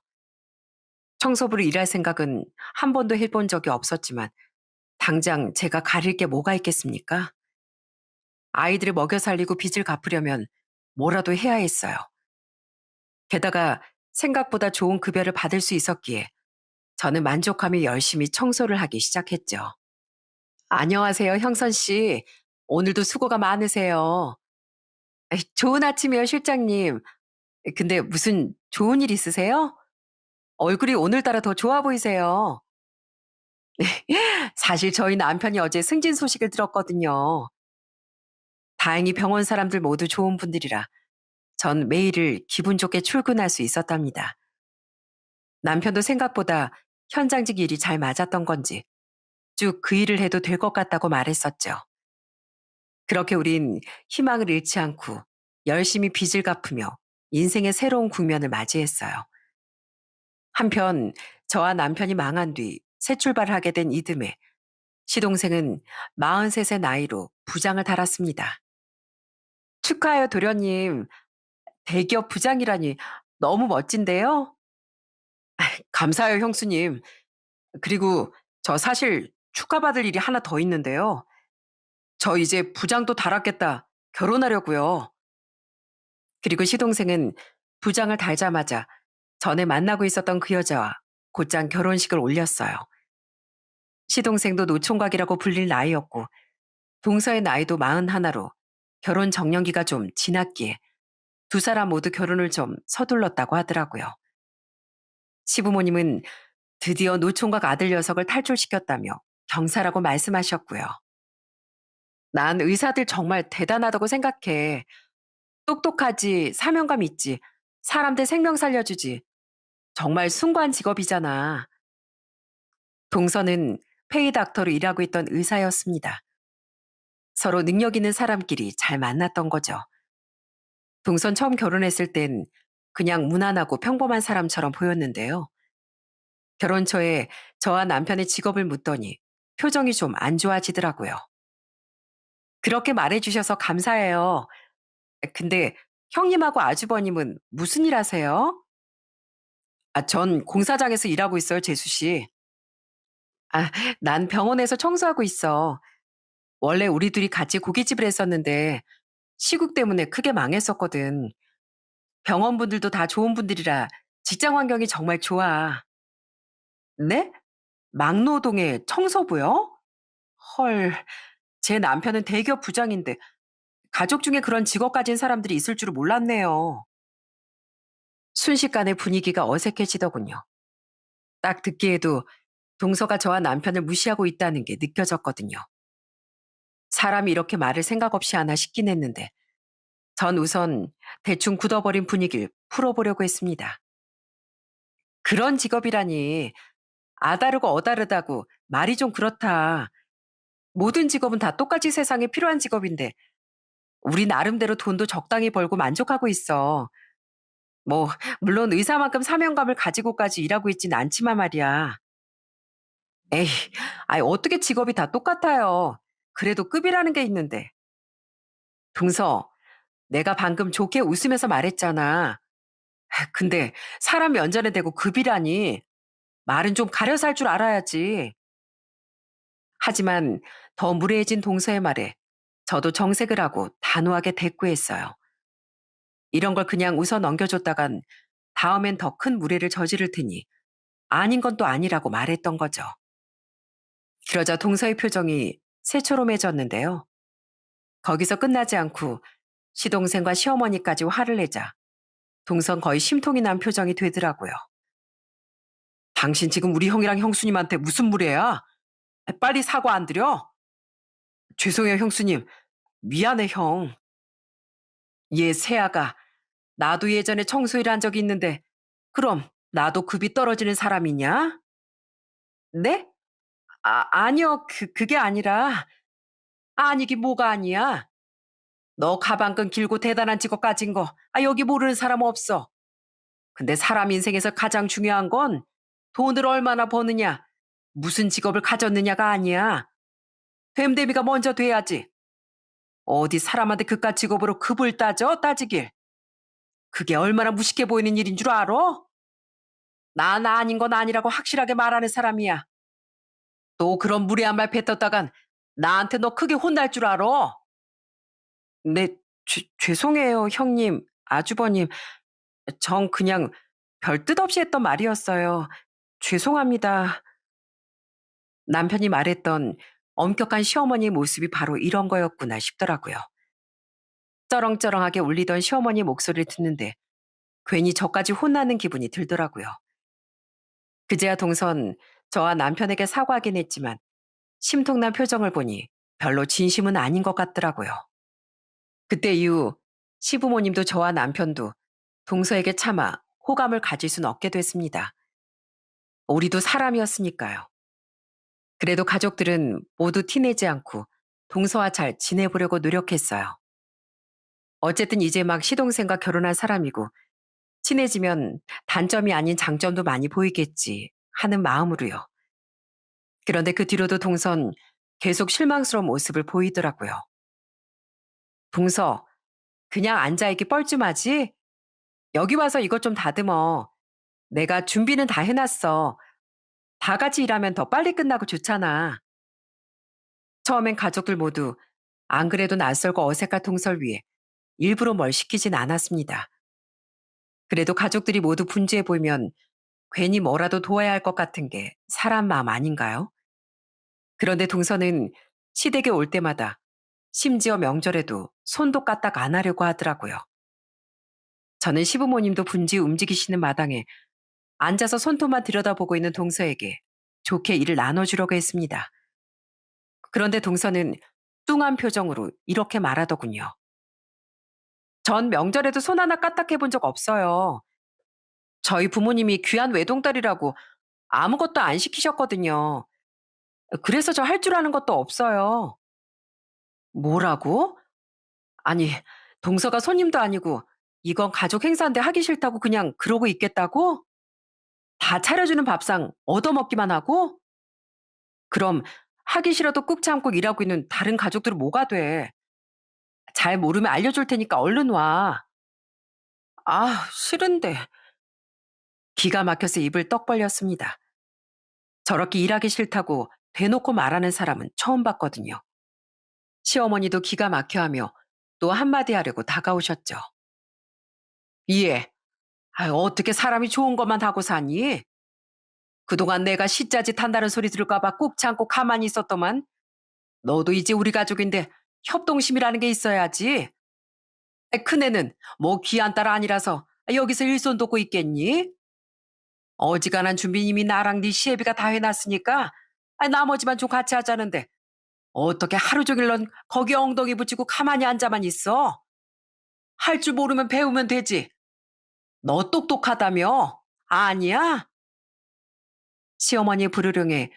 A: 청소부로 일할 생각은 한 번도 해본 적이 없었지만 당장 제가 가릴 게 뭐가 있겠습니까? 아이들을 먹여 살리고 빚을 갚으려면 뭐라도 해야 했어요. 게다가 생각보다 좋은 급여를 받을 수 있었기에 저는 만족하며 열심히 청소를 하기 시작했죠. 안녕하세요, 형선 씨. 오늘도 수고가 많으세요. 좋은 아침이에요, 실장님. 근데 무슨 좋은 일 있으세요? 얼굴이 오늘따라 더 좋아 보이세요. 사실 저희 남편이 어제 승진 소식을 들었거든요. 다행히 병원 사람들 모두 좋은 분들이라 전 매일을 기분 좋게 출근할 수 있었답니다. 남편도 생각보다 현장직 일이 잘 맞았던 건지 쭉 그 일을 해도 될 것 같다고 말했었죠. 그렇게 우린 희망을 잃지 않고 열심히 빚을 갚으며 인생의 새로운 국면을 맞이했어요. 한편 저와 남편이 망한 뒤 새 출발을 하게 된 이듬해 시동생은 43세 나이로 부장을 달았습니다. 축하해요, 도련님. 대기업 부장이라니 너무 멋진데요? 감사해요, 형수님. 그리고 저 사실 축하받을 일이 하나 더 있는데요. 저 이제 부장도 달았겠다. 결혼하려고요. 그리고 시동생은 부장을 달자마자 전에 만나고 있었던 그 여자와 곧장 결혼식을 올렸어요. 시동생도 노총각이라고 불릴 나이였고 동서의 나이도 41로 결혼 정년기가 좀 지났기에 두 사람 모두 결혼을 좀 서둘렀다고 하더라고요. 시부모님은 드디어 노총각 아들 녀석을 탈출시켰다며 경사라고 말씀하셨고요. 난 의사들 정말 대단하다고 생각해. 똑똑하지, 사명감 있지, 사람들 생명 살려주지. 정말 숭고한 직업이잖아. 동서는 페이닥터로 일하고 있던 의사였습니다. 서로 능력 있는 사람끼리 잘 만났던 거죠. 동선 처음 결혼했을 땐 그냥 무난하고 평범한 사람처럼 보였는데요. 결혼 초에 저와 남편의 직업을 묻더니 표정이 좀 안 좋아지더라고요. 그렇게 말해주셔서 감사해요. 근데 형님하고 아주버님은 무슨 일 하세요? 전 공사장에서 일하고 있어요, 재수 씨. 아, 난 병원에서 청소하고 있어. 원래 우리 둘이 같이 고깃집을 했었는데 시국 때문에 크게 망했었거든. 병원분들도 다 좋은 분들이라 직장 환경이 정말 좋아. 네? 막노동의 청소부요? 헐, 제 남편은 대기업 부장인데 가족 중에 그런 직업 가진 사람들이 있을 줄은 몰랐네요. 순식간에 분위기가 어색해지더군요. 딱 듣기에도 동서가 저와 남편을 무시하고 있다는 게 느껴졌거든요. 사람이 이렇게 말을 생각 없이 하나 싶긴 했는데 전 우선 대충 굳어버린 분위기를 풀어보려고 했습니다. 그런 직업이라니 아다르고 어다르다고 말이 좀 그렇다. 모든 직업은 다 똑같이 세상에 필요한 직업인데 우리 나름대로 돈도 적당히 벌고 만족하고 있어. 뭐 물론 의사만큼 사명감을 가지고까지 일하고 있진 않지만 말이야. 에이, 아이 어떻게 직업이 다 똑같아요. 그래도 급이라는 게 있는데. 동서, 내가 방금 좋게 웃으면서 말했잖아. 근데 사람 면전에 대고 급이라니. 말은 좀 가려서 할 줄 알아야지. 하지만 더 무례해진 동서의 말에 저도 정색을 하고 단호하게 대꾸했어요. 이런 걸 그냥 웃어 넘겨줬다간 다음엔 더 큰 무례를 저지를 테니 아닌 건 또 아니라고 말했던 거죠. 그러자 동서의 표정이 새초롬해졌는데요. 거기서 끝나지 않고 시동생과 시어머니까지 화를 내자 동선 거의 심통이 난 표정이 되더라고요. 당신 지금 우리 형이랑 형수님한테 무슨 무례야? 빨리 사과 안 드려? 죄송해요, 형수님. 미안해, 형. 얘 세아가 나도 예전에 청소일 한 적이 있는데 그럼 나도 급이 떨어지는 사람이냐? 네? 아니요. 그게 아니라 아니기 뭐가 아니야. 너 가방끈 길고 대단한 직업 가진 거 여기 모르는 사람 없어. 근데 사람 인생에서 가장 중요한 건 돈을 얼마나 버느냐, 무슨 직업을 가졌느냐가 아니야. 됨됨이가 먼저 돼야지. 어디 사람한테 그깟 직업으로 급을 따지길. 그게 얼마나 무식해 보이는 일인 줄 알아? 난 아닌 건 아니라고 확실하게 말하는 사람이야. 또 그런 무례한 말 뱉었다간 나한테 너 크게 혼날 줄 알아. 네, 죄송해요, 형님, 아주버님. 전 그냥 별 뜻 없이 했던 말이었어요. 죄송합니다. 남편이 말했던 엄격한 시어머니의 모습이 바로 이런 거였구나 싶더라고요. 쩌렁쩌렁하게 울리던 시어머니 목소리를 듣는데 괜히 저까지 혼나는 기분이 들더라고요. 그제야 동선 저와 남편에게 사과하긴 했지만 심통난 표정을 보니 별로 진심은 아닌 것 같더라고요. 그때 이후 시부모님도 저와 남편도 동서에게 차마 호감을 가질 순 없게 됐습니다. 우리도 사람이었으니까요. 그래도 가족들은 모두 티내지 않고 동서와 잘 지내보려고 노력했어요. 어쨌든 이제 막 시동생과 결혼한 사람이고 친해지면 단점이 아닌 장점도 많이 보이겠지 하는 마음으로요. 그런데 그 뒤로도 동선 계속 실망스러운 모습을 보이더라고요. 동서, 그냥 앉아있기 뻘쭘하지? 여기 와서 이것 좀 다듬어. 내가 준비는 다 해놨어. 다 같이 일하면 더 빨리 끝나고 좋잖아. 처음엔 가족들 모두 안 그래도 낯설고 어색한 동설 위에 일부러 뭘 시키진 않았습니다. 그래도 가족들이 모두 분주해 보이면 괜히 뭐라도 도와야 할 것 같은 게 사람 마음 아닌가요? 그런데 동서는 시댁에 올 때마다 심지어 명절에도 손도 까딱 안 하려고 하더라고요. 저는 시부모님도 분주히 움직이시는 마당에 앉아서 손톱만 들여다보고 있는 동서에게 좋게 일을 나눠주려고 했습니다. 그런데 동서는 뚱한 표정으로 이렇게 말하더군요. 전 명절에도 손 하나 까딱 해본 적 없어요. 저희 부모님이 귀한 외동딸이라고 아무것도 안 시키셨거든요. 그래서 저 할 줄 아는 것도 없어요. 뭐라고? 아니, 동서가 손님도 아니고 이건 가족 행사인데 하기 싫다고 그냥 그러고 있겠다고? 다 차려주는 밥상 얻어먹기만 하고? 그럼 하기 싫어도 꾹 참고 일하고 있는 다른 가족들은 뭐가 돼? 잘 모르면 알려줄 테니까 얼른 와. 아, 싫은데. 기가 막혀서 입을 떡 벌렸습니다. 저렇게 일하기 싫다고 대놓고 말하는 사람은 처음 봤거든요. 시어머니도 기가 막혀하며 또 한마디 하려고 다가오셨죠. 이해. 어떻게 사람이 좋은 것만 하고 사니? 그동안 내가 시짜짓 한다는 소리 들을까봐 꾹 참고 가만히 있었더만 너도 이제 우리 가족인데 협동심이라는 게 있어야지. 큰애는 뭐 귀한 딸 아니라서 여기서 일손 돕고 있겠니? 어지간한 준비님이 나랑 네 시애비가 다 해놨으니까 나머지만 좀 같이 하자는데 어떻게 하루 종일 넌 거기 엉덩이 붙이고 가만히 앉아만 있어? 할 줄 모르면 배우면 되지. 너 똑똑하다며? 아니야? 시어머니 부르릉에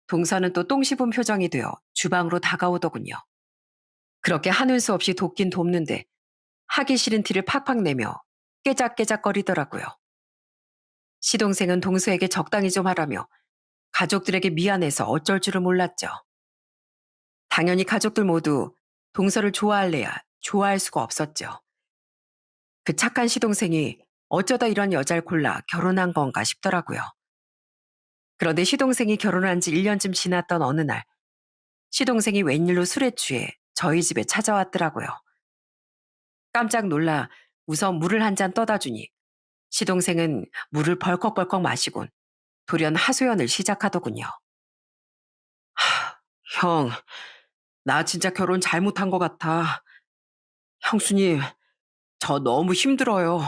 A: 동서는 또 똥 씹은 표정이 되어 주방으로 다가오더군요. 그렇게 하는 수 없이 돕긴 돕는데 하기 싫은 티를 팍팍 내며 깨작깨작거리더라고요. 시동생은 동서에게 적당히 좀 하라며 가족들에게 미안해서 어쩔 줄을 몰랐죠. 당연히 가족들 모두 동서를 좋아할래야 좋아할 수가 없었죠. 그 착한 시동생이 어쩌다 이런 여자를 골라 결혼한 건가 싶더라고요. 그런데 시동생이 결혼한 지 1년쯤 지났던 어느 날, 시동생이 웬일로 술에 취해 저희 집에 찾아왔더라고요. 깜짝 놀라 우선 물을 한 잔 떠다 주니 시동생은 물을 벌컥벌컥 마시곤 돌연 하소연을 시작하더군요. 형, 나 진짜 결혼 잘못한 것 같아. 형수님, 저 너무 힘들어요.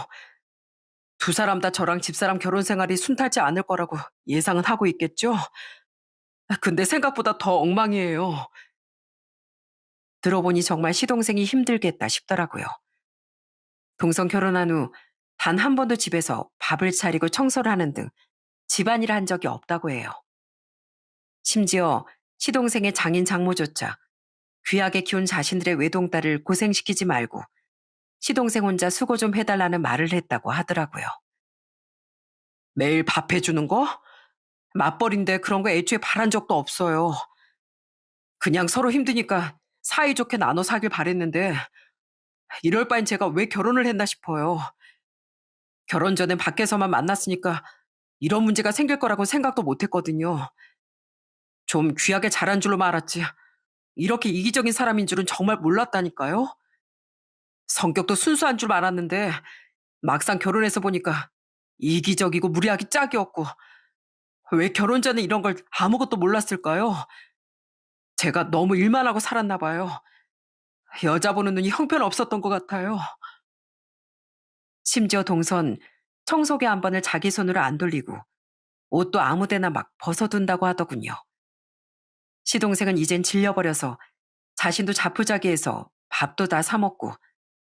A: 두 사람 다 저랑 집사람 결혼 생활이 순탄치 않을 거라고 예상은 하고 있겠죠? 근데 생각보다 더 엉망이에요. 들어보니 정말 시동생이 힘들겠다 싶더라고요. 동성 결혼한 후 단 한 번도 집에서 밥을 차리고 청소를 하는 등 집안일을 한 적이 없다고 해요. 심지어 시동생의 장인 장모조차 귀하게 키운 자신들의 외동딸을 고생시키지 말고 시동생 혼자 수고 좀 해달라는 말을 했다고 하더라고요. 매일 밥 해주는 거? 맞벌인데 그런 거 애초에 바란 적도 없어요. 그냥 서로 힘드니까 사이좋게 나눠 사길 바랬는데 이럴 바엔 제가 왜 결혼을 했나 싶어요. 결혼 전엔 밖에서만 만났으니까 이런 문제가 생길 거라고 생각도 못 했거든요. 좀 귀하게 자란 줄로 알았지. 이렇게 이기적인 사람인 줄은 정말 몰랐다니까요. 성격도 순수한 줄 알았는데 막상 결혼해서 보니까 이기적이고 무리하기 짝이 없고 왜 결혼 전에 이런 걸 아무것도 몰랐을까요? 제가 너무 일만 하고 살았나 봐요. 여자 보는 눈이 형편없었던 것 같아요. 심지어 동선 청소기 한 번을 자기 손으로 안 돌리고 옷도 아무데나 막 벗어둔다고 하더군요. 시동생은 이젠 질려버려서 자신도 자포자기해서 밥도 다 사먹고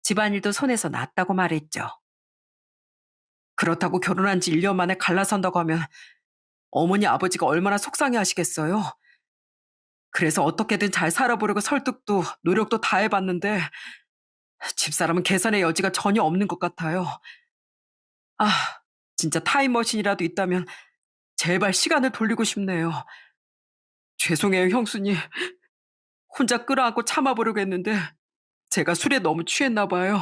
A: 집안일도 손에서 놨다고 말했죠. 그렇다고 결혼한 지 1년 만에 갈라선다고 하면 어머니 아버지가 얼마나 속상해 하시겠어요? 그래서 어떻게든 잘 살아보려고 설득도 노력도 다 해봤는데 집사람은 개선의 여지가 전혀 없는 것 같아요. 아, 진짜 타임머신이라도 있다면 제발 시간을 돌리고 싶네요. 죄송해요, 형수님. 혼자 끌어안고 참아보려고 했는데 제가 술에 너무 취했나 봐요.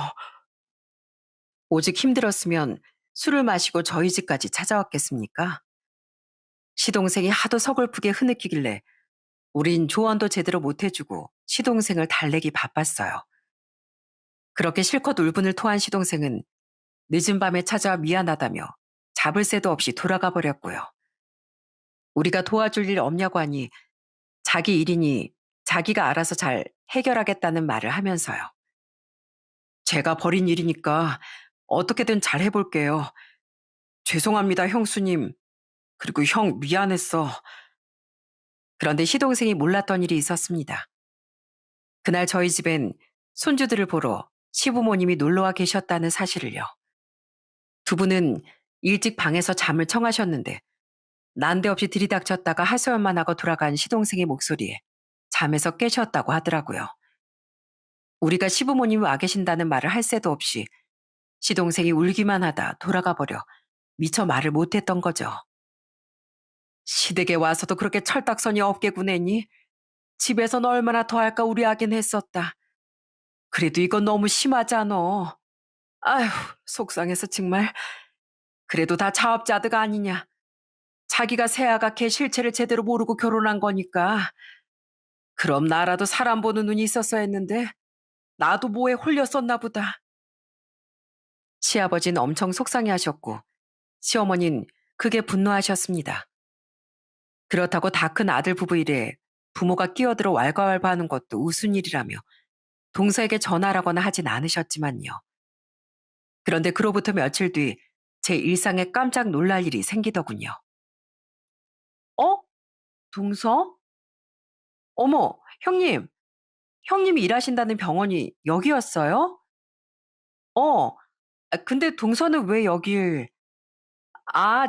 A: 오직 힘들었으면 술을 마시고 저희 집까지 찾아왔겠습니까? 시동생이 하도 서글프게 흐느끼길래 우린 조언도 제대로 못 해주고 시동생을 달래기 바빴어요. 그렇게 실컷 울분을 토한 시동생은 늦은 밤에 찾아와 미안하다며 잡을 새도 없이 돌아가 버렸고요. 우리가 도와줄 일 없냐고 하니 자기 일이니 자기가 알아서 잘 해결하겠다는 말을 하면서요. 제가 벌인 일이니까 어떻게든 잘 해볼게요. 죄송합니다, 형수님. 그리고 형 미안했어. 그런데 시동생이 몰랐던 일이 있었습니다. 그날 저희 집엔 손주들을 보러 시부모님이 놀러와 계셨다는 사실을요. 두 분은 일찍 방에서 잠을 청하셨는데 난데없이 들이닥쳤다가 하소연만 하고 돌아간 시동생의 목소리에 잠에서 깨셨다고 하더라고요. 우리가 시부모님이 와 계신다는 말을 할 새도 없이 시동생이 울기만 하다 돌아가 버려 미처 말을 못했던 거죠. 시댁에 와서도 그렇게 철딱서니 없게 구내니 집에선 얼마나 더 할까 우려하긴 했었다. 그래도 이건 너무 심하잖아. 아휴, 속상해서 정말. 그래도 다 자업자득 아니냐. 자기가 새아가 걔 실체를 제대로 모르고 결혼한 거니까. 그럼 나라도 사람 보는 눈이 있었어야 했는데 나도 뭐에 홀렸었나 보다. 시아버지는 엄청 속상해하셨고 시어머니는 크게 분노하셨습니다. 그렇다고 다 큰 아들 부부 일에 부모가 끼어들어 왈가왈부하는 것도 우스운 일이라며 동서에게 전화라거나 하진 않으셨지만요. 그런데 그로부터 며칠 뒤 제 일상에 깜짝 놀랄 일이 생기더군요. 어? 동서? 어머, 형님. 형님이 일하신다는 병원이 여기였어요? 어. 근데 동서는 왜 여길...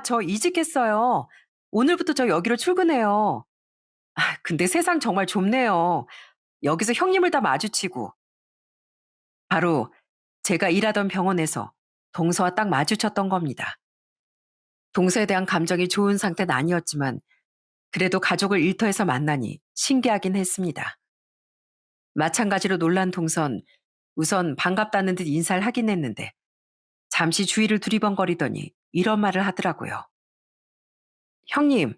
A: 저 이직했어요. 오늘부터 저 여기로 출근해요. 근데 세상 정말 좁네요. 여기서 형님을 다 마주치고. 바로 제가 일하던 병원에서 동서와 딱 마주쳤던 겁니다. 동서에 대한 감정이 좋은 상태는 아니었지만 그래도 가족을 일터에서 만나니 신기하긴 했습니다. 마찬가지로 놀란 동선 우선 반갑다는 듯 인사를 하긴 했는데 잠시 주위를 두리번거리더니 이런 말을 하더라고요. 형님,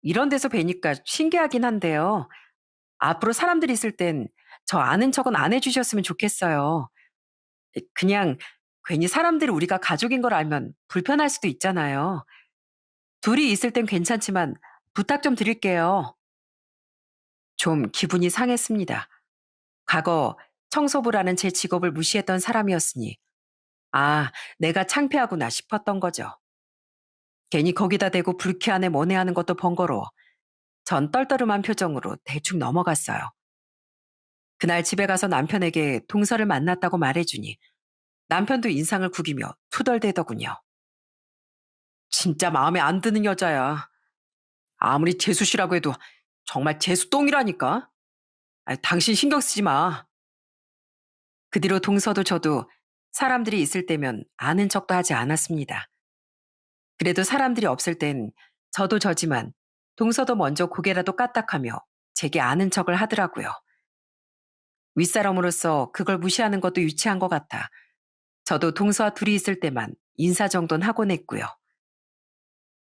A: 이런 데서 뵈니까 신기하긴 한데요. 앞으로 사람들이 있을 땐 저 아는 척은 안 해주셨으면 좋겠어요. 그냥 괜히 사람들이 우리가 가족인 걸 알면 불편할 수도 있잖아요. 둘이 있을 땐 괜찮지만 부탁 좀 드릴게요. 좀 기분이 상했습니다. 과거 청소부라는 제 직업을 무시했던 사람이었으니 내가 창피하구나 싶었던 거죠. 괜히 거기다 대고 불쾌하네 뭐네 하는 것도 번거로워 전 떨떠름한 표정으로 대충 넘어갔어요. 그날 집에 가서 남편에게 동서를 만났다고 말해주니 남편도 인상을 구기며 투덜대더군요. 진짜 마음에 안 드는 여자야. 아무리 재수씨라고 해도 정말 재수똥이라니까. 당신 신경 쓰지 마. 그 뒤로 동서도 저도 사람들이 있을 때면 아는 척도 하지 않았습니다. 그래도 사람들이 없을 땐 저도 저지만 동서도 먼저 고개라도 까딱하며 제게 아는 척을 하더라고요. 윗사람으로서 그걸 무시하는 것도 유치한 것 같아 저도 동서와 둘이 있을 때만 인사 정도는 하곤 했고요.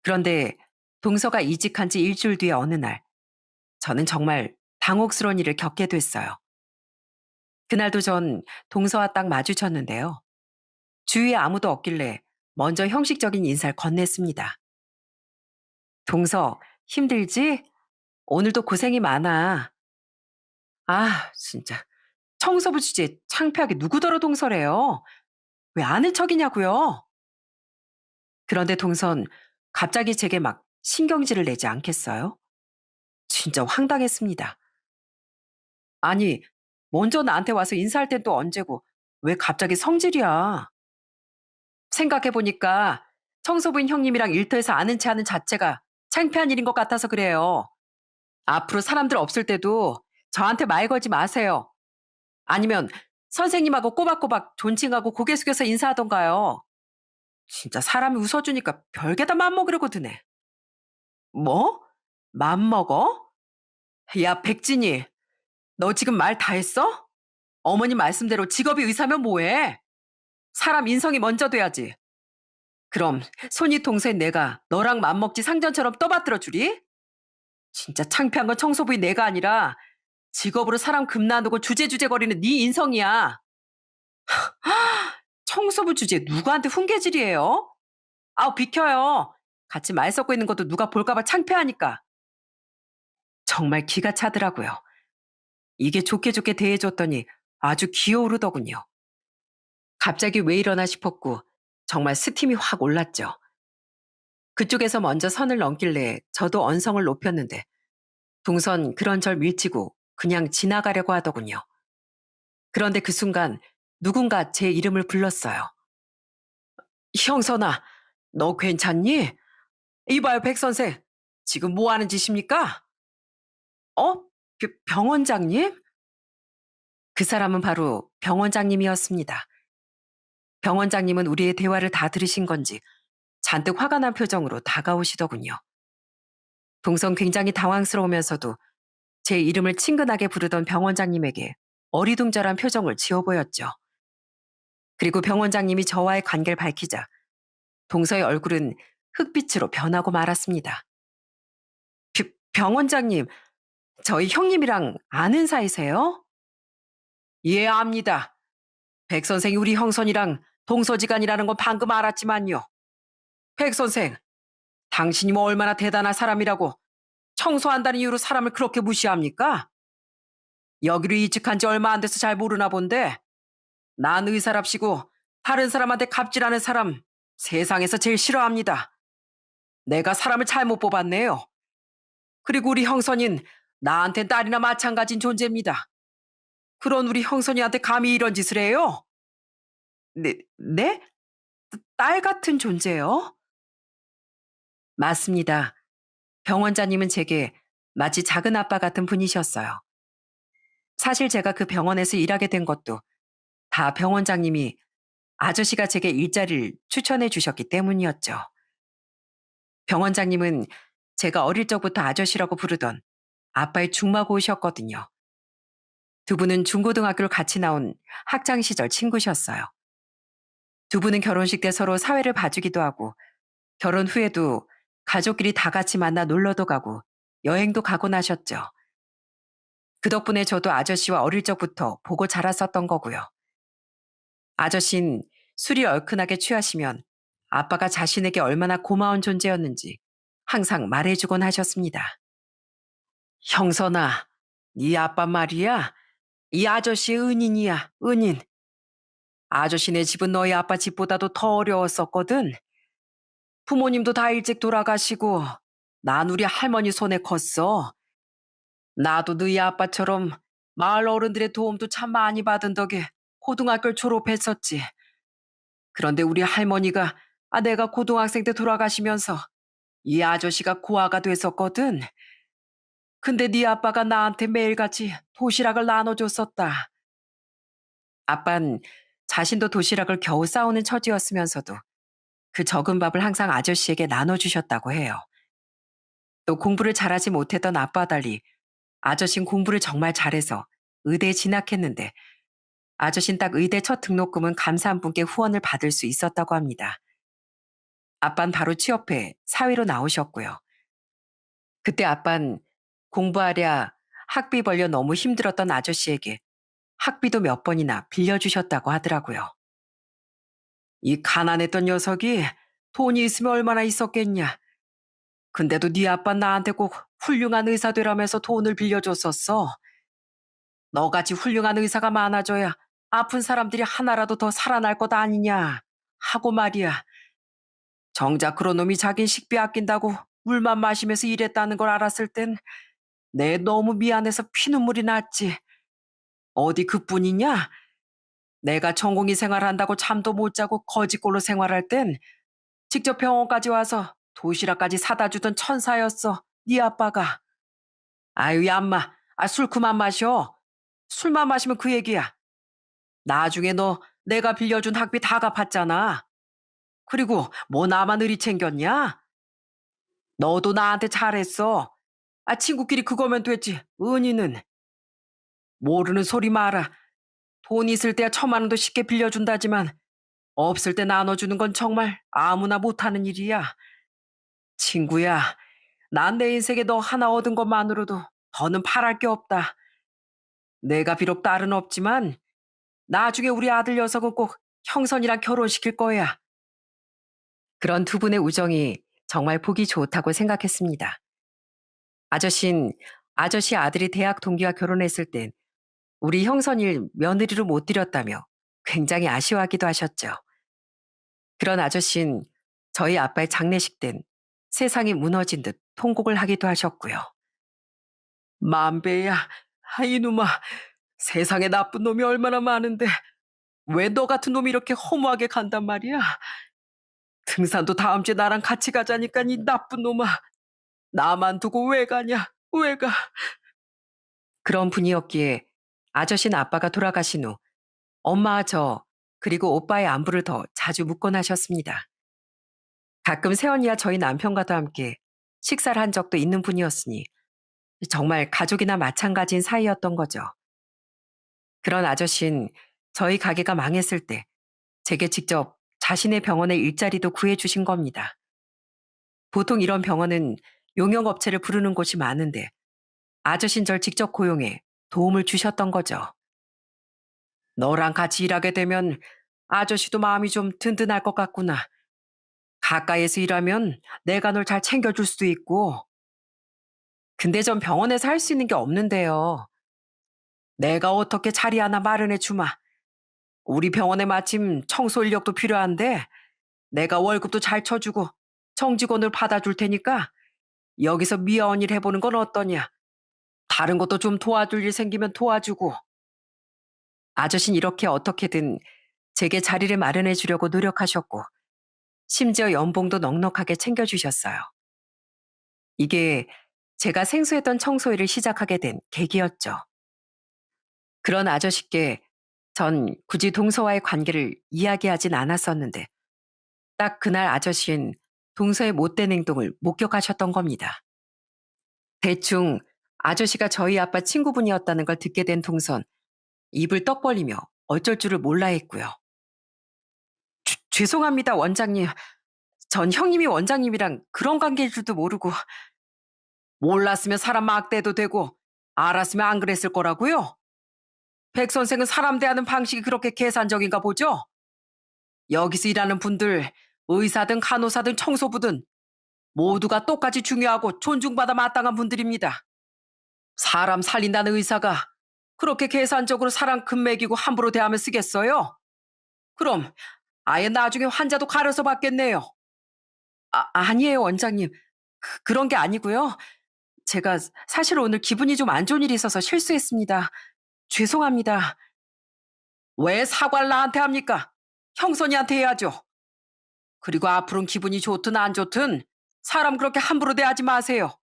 A: 그런데 동서가 이직한 지 일주일 뒤에 어느 날 저는 정말 당혹스러운 일을 겪게 됐어요. 그날도 전 동서와 딱 마주쳤는데요. 주위에 아무도 없길래 먼저 형식적인 인사를 건넸습니다. 동서, 힘들지? 오늘도 고생이 많아. 진짜. 청소부 주제에 창피하게 누구더러 동서래요. 왜 아는 척이냐고요? 그런데 동선 갑자기 제게 막 신경질을 내지 않겠어요? 진짜 황당했습니다. 아니, 먼저 나한테 와서 인사할 땐 또 언제고 왜 갑자기 성질이야? 생각해보니까 청소부인 형님이랑 일터에서 아는 체 하는 자체가 창피한 일인 것 같아서 그래요. 앞으로 사람들 없을 때도 저한테 말 걸지 마세요. 아니면 선생님하고 꼬박꼬박 존칭하고 고개 숙여서 인사하던가요. 진짜 사람이 웃어주니까 별게다 맘먹으려고 드네. 뭐? 맘먹어? 야, 백진이, 너 지금 말 다 했어? 어머니 말씀대로 직업이 의사면 뭐해? 사람 인성이 먼저 돼야지. 그럼 손이 동생 내가 너랑 맘먹지 상전처럼 떠받들어 주리? 진짜 창피한 건 청소부인 내가 아니라 직업으로 사람 금나누고 주제거리는 네 인성이야. 청소부 주제 누구한테 훈계질이에요? 비켜요. 같이 말 섞고 있는 것도 누가 볼까봐 창피하니까. 정말 기가 차더라고요. 이게 좋게 좋게 대해줬더니 아주 기어오르더군요. 갑자기 왜 이러나 싶었고 정말 스팀이 확 올랐죠. 그쪽에서 먼저 선을 넘길래 저도 언성을 높였는데 동선 그런 절 밀치고 그냥 지나가려고 하더군요. 그런데 그 순간 누군가 제 이름을 불렀어요. 형선아, 너 괜찮니? 이봐요, 백 선생. 지금 뭐 하는 짓입니까? 어? 병원장님? 그 사람은 바로 병원장님이었습니다. 병원장님은 우리의 대화를 다 들으신 건지 잔뜩 화가 난 표정으로 다가오시더군요. 동선 굉장히 당황스러우면서도 제 이름을 친근하게 부르던 병원장님에게 어리둥절한 표정을 지어 보였죠. 그리고 병원장님이 저와의 관계를 밝히자 동서의 얼굴은 흑빛으로 변하고 말았습니다. 병원장님, 저희 형님이랑 아는 사이세요? 예, 압니다. 백 선생이 우리 형선이랑 동서지간이라는 건 방금 알았지만요. 백 선생, 당신이 뭐 얼마나 대단한 사람이라고 청소한다는 이유로 사람을 그렇게 무시합니까? 여기로 이직한 지 얼마 안 돼서 잘 모르나 본데 난 의사랍시고 다른 사람한테 갑질하는 사람 세상에서 제일 싫어합니다. 내가 사람을 잘못 뽑았네요. 그리고 우리 형선인 나한텐 딸이나 마찬가지인 존재입니다. 그런 우리 형선이한테 감히 이런 짓을 해요? 네, 네? 딸 같은 존재요? 맞습니다. 병원장님은 제게 마치 작은 아빠 같은 분이셨어요. 사실 제가 그 병원에서 일하게 된 것도 다 병원장님이 아저씨가 제게 일자리를 추천해 주셨기 때문이었죠. 병원장님은 제가 어릴 적부터 아저씨라고 부르던 아빠의 중마고우셨거든요. 두 분은 중고등학교를 같이 나온 학창 시절 친구셨어요. 두 분은 결혼식 때 서로 사회를 봐주기도 하고 결혼 후에도 가족끼리 다 같이 만나 놀러도 가고 여행도 가고 나셨죠. 그 덕분에 저도 아저씨와 어릴 적부터 보고 자랐었던 거고요. 아저씨는 술이 얼큰하게 취하시면 아빠가 자신에게 얼마나 고마운 존재였는지 항상 말해주곤 하셨습니다. 형선아, 네 아빠 말이야. 이 아저씨의 은인이야, 은인. 아저씨네 집은 너희 아빠 집보다도 더 어려웠었거든. 부모님도 다 일찍 돌아가시고 난 우리 할머니 손에 컸어. 나도 너희 아빠처럼 마을 어른들의 도움도 참 많이 받은 덕에 고등학교를 졸업했었지. 그런데 우리 할머니가 내가 고등학생 때 돌아가시면서 이 아저씨가 고아가 됐었거든. 근데 네 아빠가 나한테 매일같이 도시락을 나눠줬었다. 아빤 자신도 도시락을 겨우 싸우는 처지였으면서도 그 적은 밥을 항상 아저씨에게 나눠주셨다고 해요. 또 공부를 잘하지 못했던 아빠와 달리 아저씨는 공부를 정말 잘해서 의대에 진학했는데 아저씨는 딱 의대 첫 등록금은 감사한 분께 후원을 받을 수 있었다고 합니다. 아빤 바로 취업해 사회로 나오셨고요. 그때 아빤 공부하랴 학비 벌려 너무 힘들었던 아저씨에게 학비도 몇 번이나 빌려주셨다고 하더라고요. 이 가난했던 녀석이 돈이 있으면 얼마나 있었겠냐. 근데도 네 아빠 나한테 꼭 훌륭한 의사 되라면서 돈을 빌려줬었어. 너같이 훌륭한 의사가 많아져야 아픈 사람들이 하나라도 더 살아날 것 아니냐 하고 말이야. 정작 그런 놈이 자긴 식비 아낀다고 물만 마시면서 일했다는 걸 알았을 땐 내 너무 미안해서 피눈물이 났지. 어디 그뿐이냐? 내가 전공의 생활한다고 잠도 못 자고 거지꼴로 생활할 땐 직접 병원까지 와서 도시락까지 사다 주던 천사였어. 네 아빠가. 아유 얌마. 술 그만 마셔. 술만 마시면 그 얘기야. 나중에 너 내가 빌려준 학비 다 갚았잖아. 그리고 뭐 나만 의리 챙겼냐? 너도 나한테 잘했어. 친구끼리 그거면 됐지. 은희는. 모르는 소리 마라. 돈 있을 때야 1,000만 원도 쉽게 빌려준다지만 없을 때 나눠주는 건 정말 아무나 못하는 일이야. 친구야, 난 내 인생에 너 하나 얻은 것만으로도 더는 바랄 게 없다. 내가 비록 딸은 없지만 나중에 우리 아들 녀석은 꼭 형선이랑 결혼시킬 거야. 그런 두 분의 우정이 정말 보기 좋다고 생각했습니다. 아저씨는 아저씨 아들이 대학 동기와 결혼했을 땐 우리 형선이를 며느리로 못 들였다며 굉장히 아쉬워하기도 하셨죠. 그런 아저씨는 저희 아빠의 장례식 땐 세상이 무너진 듯 통곡을 하기도 하셨고요. 만배야, 이놈아, 세상에 나쁜 놈이 얼마나 많은데 왜 너 같은 놈이 이렇게 허무하게 간단 말이야? 등산도 다음 주에 나랑 같이 가자니까 이 나쁜 놈아. 나만 두고 왜 가냐? 왜 가? 그런 분이었기에 아저씨는 아빠가 돌아가신 후 엄마와 저 그리고 오빠의 안부를 더 자주 묻곤 하셨습니다. 가끔 새언니와 저희 남편과도 함께 식사를 한 적도 있는 분이었으니 정말 가족이나 마찬가지인 사이였던 거죠. 그런 아저씨는 저희 가게가 망했을 때 제게 직접 자신의 병원의 일자리도 구해주신 겁니다. 보통 이런 병원은 용역업체를 부르는 곳이 많은데 아저씨는 절 직접 고용해 도움을 주셨던 거죠. 너랑 같이 일하게 되면 아저씨도 마음이 좀 든든할 것 같구나. 가까이에서 일하면 내가 널 잘 챙겨줄 수도 있고. 근데 전 병원에서 할 수 있는 게 없는데요. 내가 어떻게 자리 하나 마련해 주마. 우리 병원에 마침 청소 인력도 필요한데 내가 월급도 잘 쳐주고 정직원을 받아줄 테니까 여기서 미아원 일 해보는 건 어떠냐. 다른 것도 좀 도와줄 일 생기면 도와주고. 아저씨는 이렇게 어떻게든 제게 자리를 마련해 주려고 노력하셨고 심지어 연봉도 넉넉하게 챙겨주셨어요. 이게 제가 생소했던 청소일을 시작하게 된 계기였죠. 그런 아저씨께 전 굳이 동서와의 관계를 이야기하진 않았었는데 딱 그날 아저씨는 동서의 못된 행동을 목격하셨던 겁니다. 대충 아저씨가 저희 아빠 친구분이었다는 걸 듣게 된 동선 입을 떡 벌리며 어쩔 줄을 몰라 했고요. 죄송합니다, 원장님. 전 형님이 원장님이랑 그런 관계일 줄도 모르고. 몰랐으면 사람 막 대도 되고 알았으면 안 그랬을 거라고요? 백 선생은 사람 대하는 방식이 그렇게 계산적인가 보죠? 여기서 일하는 분들, 의사든 간호사든 청소부든 모두가 똑같이 중요하고 존중받아 마땅한 분들입니다. 사람 살린다는 의사가 그렇게 계산적으로 사람 금 매기고 함부로 대하면 쓰겠어요? 그럼 아예 나중에 환자도 가려서 받겠네요. 아니에요, 원장님. 그런 게 아니고요. 제가 사실 오늘 기분이 좀 안 좋은 일이 있어서 실수했습니다. 죄송합니다. 왜 사과를 나한테 합니까? 형선이한테 해야죠. 그리고 앞으로는 기분이 좋든 안 좋든 사람 그렇게 함부로 대하지 마세요.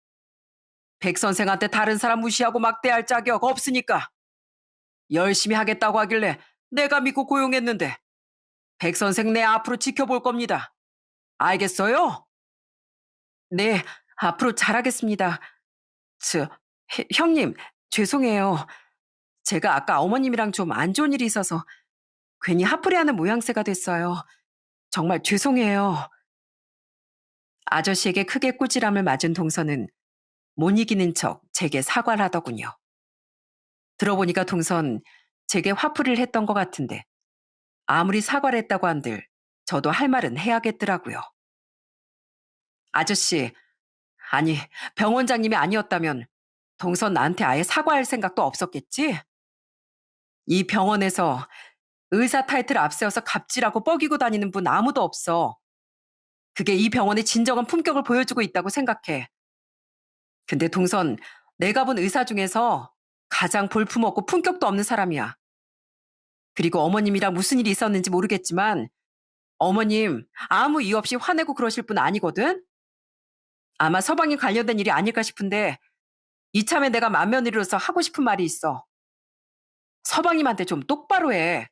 A: 백 선생한테 다른 사람 무시하고 막 대할 자격 없으니까. 열심히 하겠다고 하길래 내가 믿고 고용했는데 백 선생 내 앞으로 지켜볼 겁니다. 알겠어요? 네, 앞으로 잘하겠습니다. 형님, 죄송해요. 제가 아까 어머님이랑 좀 안 좋은 일이 있어서 괜히 화풀이하는 모양새가 됐어요. 정말 죄송해요. 아저씨에게 크게 꾸지람을 맞은 동서는 못 이기는 척 제게 사과를 하더군요. 들어보니까 동선 제게 화풀이를 했던 것 같은데 아무리 사과를 했다고 한들 저도 할 말은 해야겠더라고요. 아저씨, 아니 병원장님이 아니었다면 동선 나한테 아예 사과할 생각도 없었겠지? 이 병원에서 의사 타이틀 앞세워서 갑질하고 뻐기고 다니는 분 아무도 없어. 그게 이 병원의 진정한 품격을 보여주고 있다고 생각해. 근데 동선 내가 본 의사 중에서 가장 볼품없고 품격도 없는 사람이야. 그리고 어머님이랑 무슨 일이 있었는지 모르겠지만 어머님 아무 이유 없이 화내고 그러실 분 아니거든? 아마 서방님 관련된 일이 아닐까 싶은데 이참에 내가 맏며느리로서 하고 싶은 말이 있어. 서방님한테 좀 똑바로 해.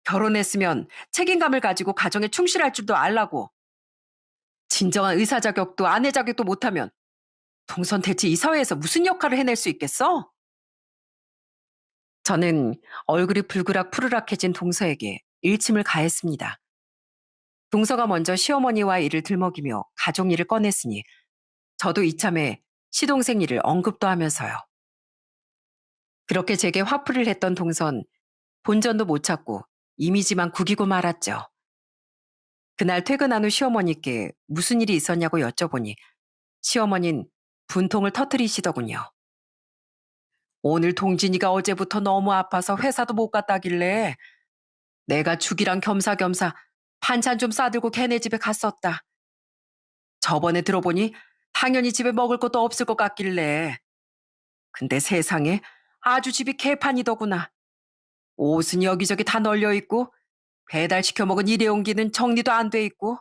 A: 결혼했으면 책임감을 가지고 가정에 충실할 줄도 알라고. 진정한 의사 자격도 아내 자격도 못하면 동선 대체 이 사회에서 무슨 역할을 해낼 수 있겠어? 저는 얼굴이 불그락 푸르락해진 동서에게 일침을 가했습니다. 동서가 먼저 시어머니와 일을 들먹이며 가족 일을 꺼냈으니 저도 이참에 시동생 일을 언급도 하면서요. 그렇게 제게 화풀이를 했던 동선 본전도 못 찾고 이미지만 구기고 말았죠. 그날 퇴근한 후 시어머니께 무슨 일이 있었냐고 여쭤보니 시어머니는 분통을 터뜨리시더군요. 오늘 동진이가 어제부터 너무 아파서 회사도 못 갔다길래 내가 죽이랑 겸사겸사 반찬 좀 싸들고 걔네 집에 갔었다. 저번에 들어보니 당연히 집에 먹을 것도 없을 것 같길래. 근데 세상에 아주 집이 개판이더구나. 옷은 여기저기 다 널려 있고 배달시켜 먹은 일회용기는 정리도 안 돼 있고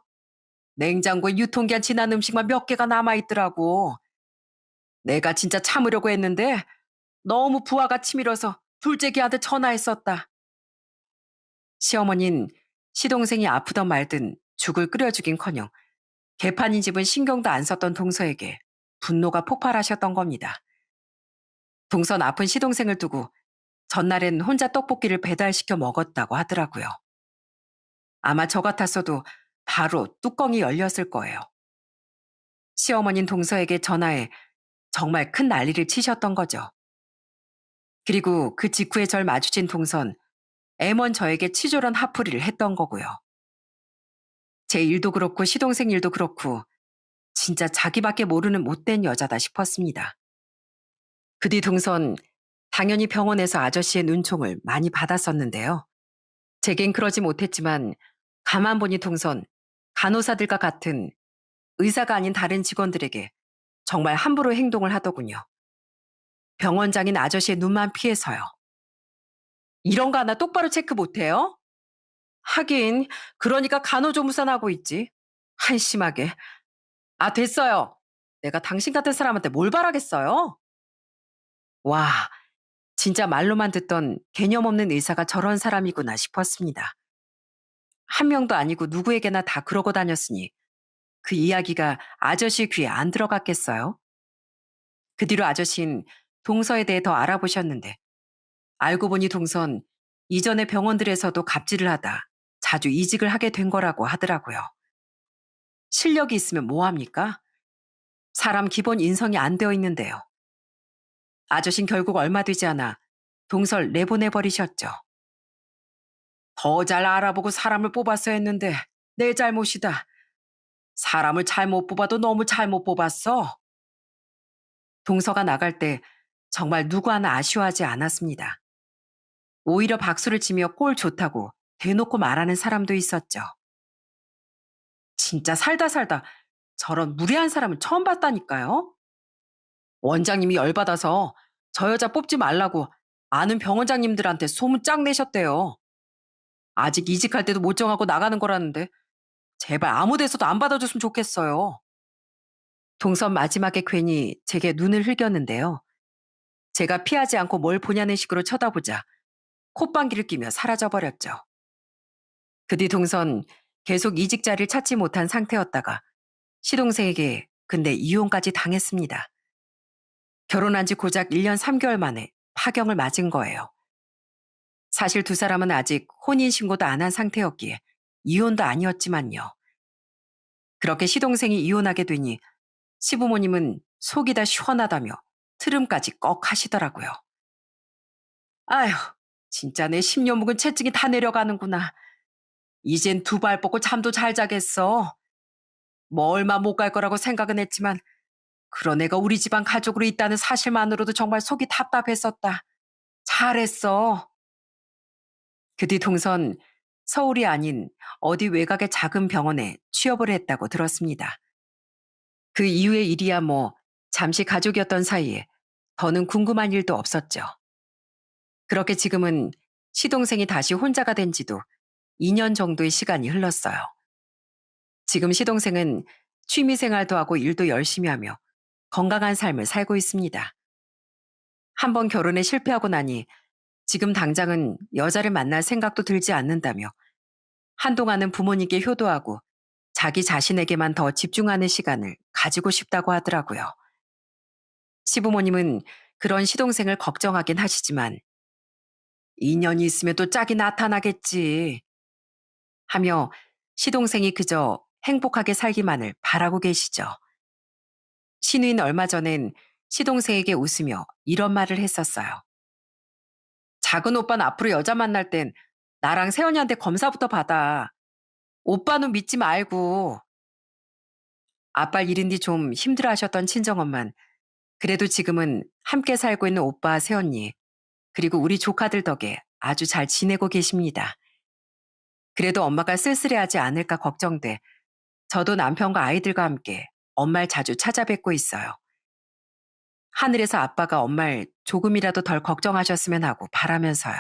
A: 냉장고에 유통기한 지난 음식만 몇 개가 남아 있더라고. 내가 진짜 참으려고 했는데 너무 부하가 치밀어서 둘째 걔한테 전화했었다. 시어머니는 시동생이 아프던 말든 죽을 끓여주긴커녕 개판인 집은 신경도 안 썼던 동서에게 분노가 폭발하셨던 겁니다. 동선 아픈 시동생을 두고 전날엔 혼자 떡볶이를 배달시켜 먹었다고 하더라고요. 아마 저 같았어도 바로 뚜껑이 열렸을 거예요. 시어머닌 동서에게 전화해 정말 큰 난리를 치셨던 거죠. 그리고 그 직후에 절 마주친 동선, M1 저에게 치졸한 화풀이를 했던 거고요. 제 일도 그렇고 시동생 일도 그렇고 진짜 자기밖에 모르는 못된 여자다 싶었습니다. 그 뒤 동선 당연히 병원에서 아저씨의 눈총을 많이 받았었는데요. 제겐 그러지 못했지만 가만 보니 동선 간호사들과 같은 의사가 아닌 다른 직원들에게 정말 함부로 행동을 하더군요. 병원장인 아저씨의 눈만 피해서요. 이런 거 하나 똑바로 체크 못해요? 하긴 그러니까 간호조무사는 하고 있지. 한심하게. 아 됐어요. 내가 당신 같은 사람한테 뭘 바라겠어요? 와, 진짜 말로만 듣던 개념 없는 의사가 저런 사람이구나 싶었습니다. 한 명도 아니고 누구에게나 다 그러고 다녔으니 그 이야기가 아저씨 귀에 안 들어갔겠어요? 그 뒤로 아저씨는 동서에 대해 더 알아보셨는데 알고 보니 동선 이전에 병원들에서도 갑질을 하다 자주 이직을 하게 된 거라고 하더라고요. 실력이 있으면 뭐합니까? 사람 기본 인성이 안 되어 있는데요. 아저씨는 결국 얼마 되지 않아 동설 내보내버리셨죠. 더 잘 알아보고 사람을 뽑았어야 했는데 내 잘못이다. 사람을 잘못 뽑아도 너무 잘못 뽑았어. 동서가 나갈 때 정말 누구 하나 아쉬워하지 않았습니다. 오히려 박수를 치며 꼴 좋다고 대놓고 말하는 사람도 있었죠. 진짜 살다 살다 저런 무례한 사람은 처음 봤다니까요. 원장님이 열받아서 저 여자 뽑지 말라고 아는 병원장님들한테 소문 쫙 내셨대요. 아직 이직할 때도 못 정하고 나가는 거라는데 제발 아무 데서도 안 받아줬으면 좋겠어요. 동선 마지막에 괜히 제게 눈을 흘겼는데요. 제가 피하지 않고 뭘 보냐는 식으로 쳐다보자 콧방귀를 끼며 사라져버렸죠. 그 뒤 동선 계속 이직 자리를 찾지 못한 상태였다가 시동생에게 근데 이혼까지 당했습니다. 결혼한 지 고작 1년 3개월 만에 파경을 맞은 거예요. 사실 두 사람은 아직 혼인신고도 안 한 상태였기에 이혼도 아니었지만요. 그렇게 시동생이 이혼하게 되니 시부모님은 속이 다 시원하다며 트름까지 꺽 하시더라고요. 아휴, 진짜 내 10년 묵은 채증이 다 내려가는구나. 이젠 두 발 뻗고 잠도 잘 자겠어. 뭐 얼마 못 갈 거라고 생각은 했지만 그런 애가 우리 집안 가족으로 있다는 사실만으로도 정말 속이 답답했었다. 잘했어. 그 뒤 동선 서울이 아닌 어디 외곽의 작은 병원에 취업을 했다고 들었습니다. 그 이후의 일이야 뭐 잠시 가족이었던 사이에 더는 궁금한 일도 없었죠. 그렇게 지금은 시동생이 다시 혼자가 된 지도 2년 정도의 시간이 흘렀어요. 지금 시동생은 취미 생활도 하고 일도 열심히 하며 건강한 삶을 살고 있습니다. 한번 결혼에 실패하고 나니 지금 당장은 여자를 만날 생각도 들지 않는다며 한동안은 부모님께 효도하고 자기 자신에게만 더 집중하는 시간을 가지고 싶다고 하더라고요. 시부모님은 그런 시동생을 걱정하긴 하시지만 인연이 있으면 또 짝이 나타나겠지 하며 시동생이 그저 행복하게 살기만을 바라고 계시죠. 신우인 얼마 전엔 시동생에게 웃으며 이런 말을 했었어요. 작은 오빠는 앞으로 여자 만날 땐 나랑 세연이한테 검사부터 받아. 오빠는 믿지 말고. 아빠를 잃은 뒤 좀 힘들어 하셨던 친정엄만 그래도 지금은 함께 살고 있는 오빠 세연이 그리고 우리 조카들 덕에 아주 잘 지내고 계십니다. 그래도 엄마가 쓸쓸해하지 않을까 걱정돼 저도 남편과 아이들과 함께 엄마를 자주 찾아뵙고 있어요. 하늘에서 아빠가 엄마를 조금이라도 덜 걱정하셨으면 하고 바라면서요.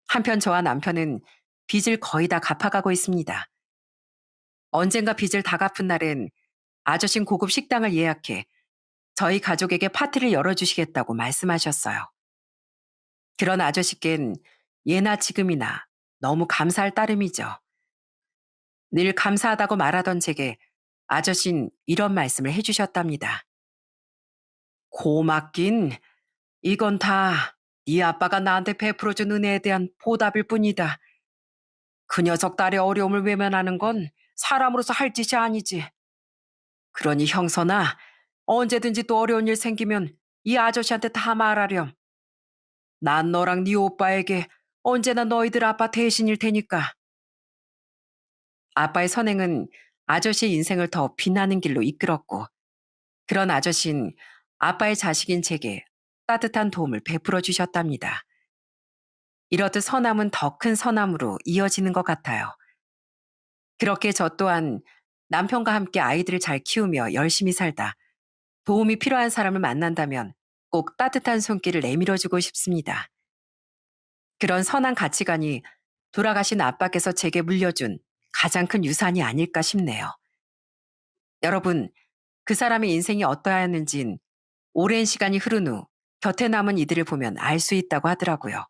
A: 한편 저와 남편은 빚을 거의 다 갚아가고 있습니다. 언젠가 빚을 다 갚은 날엔 아저씨 고급 식당을 예약해 저희 가족에게 파티를 열어주시겠다고 말씀하셨어요. 그런 아저씨께는 예나 지금이나 너무 감사할 따름이죠. 늘 감사하다고 말하던 제게 아저씨는 이런 말씀을 해주셨답니다. 고맙긴 이건 다 네 아빠가 나한테 베풀어준 은혜에 대한 보답일 뿐이다. 그 녀석 딸의 어려움을 외면하는 건 사람으로서 할 짓이 아니지. 그러니 형선아, 언제든지 또 어려운 일 생기면 이 아저씨한테 다 말하렴. 난 너랑 네 오빠에게 언제나 너희들 아빠 대신일 테니까. 아빠의 선행은 아저씨의 인생을 더 빛나는 길로 이끌었고, 그런 아저씨는 아빠의 자식인 제게 따뜻한 도움을 베풀어 주셨답니다. 이렇듯 선함은 더 큰 선함으로 이어지는 것 같아요. 그렇게 저 또한 남편과 함께 아이들을 잘 키우며 열심히 살다 도움이 필요한 사람을 만난다면 꼭 따뜻한 손길을 내밀어주고 싶습니다. 그런 선한 가치관이 돌아가신 아빠께서 제게 물려준 가장 큰 유산이 아닐까 싶네요. 여러분, 그 사람의 인생이 어떠하였는진 오랜 시간이 흐른 후 곁에 남은 이들을 보면 알 수 있다고 하더라고요.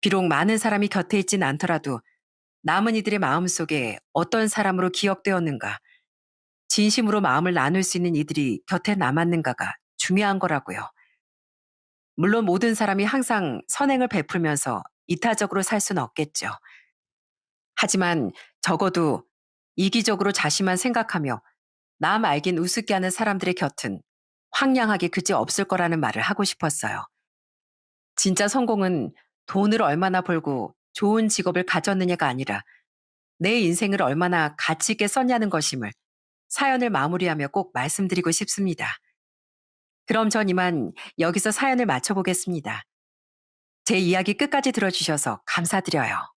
A: 비록 많은 사람이 곁에 있진 않더라도 남은 이들의 마음속에 어떤 사람으로 기억되었는가, 진심으로 마음을 나눌 수 있는 이들이 곁에 남았는가가 중요한 거라고요. 물론 모든 사람이 항상 선행을 베풀면서 이타적으로 살 수는 없겠죠. 하지만 적어도 이기적으로 자신만 생각하며 남 알긴 우습게 하는 사람들의 곁은 황량하게 그지 없을 거라는 말을 하고 싶었어요. 진짜 성공은 돈을 얼마나 벌고 좋은 직업을 가졌느냐가 아니라 내 인생을 얼마나 가치 있게 썼냐는 것임을 사연을 마무리하며 꼭 말씀드리고 싶습니다. 그럼 전 이만 여기서 사연을 마쳐보겠습니다. 제 이야기 끝까지 들어주셔서 감사드려요.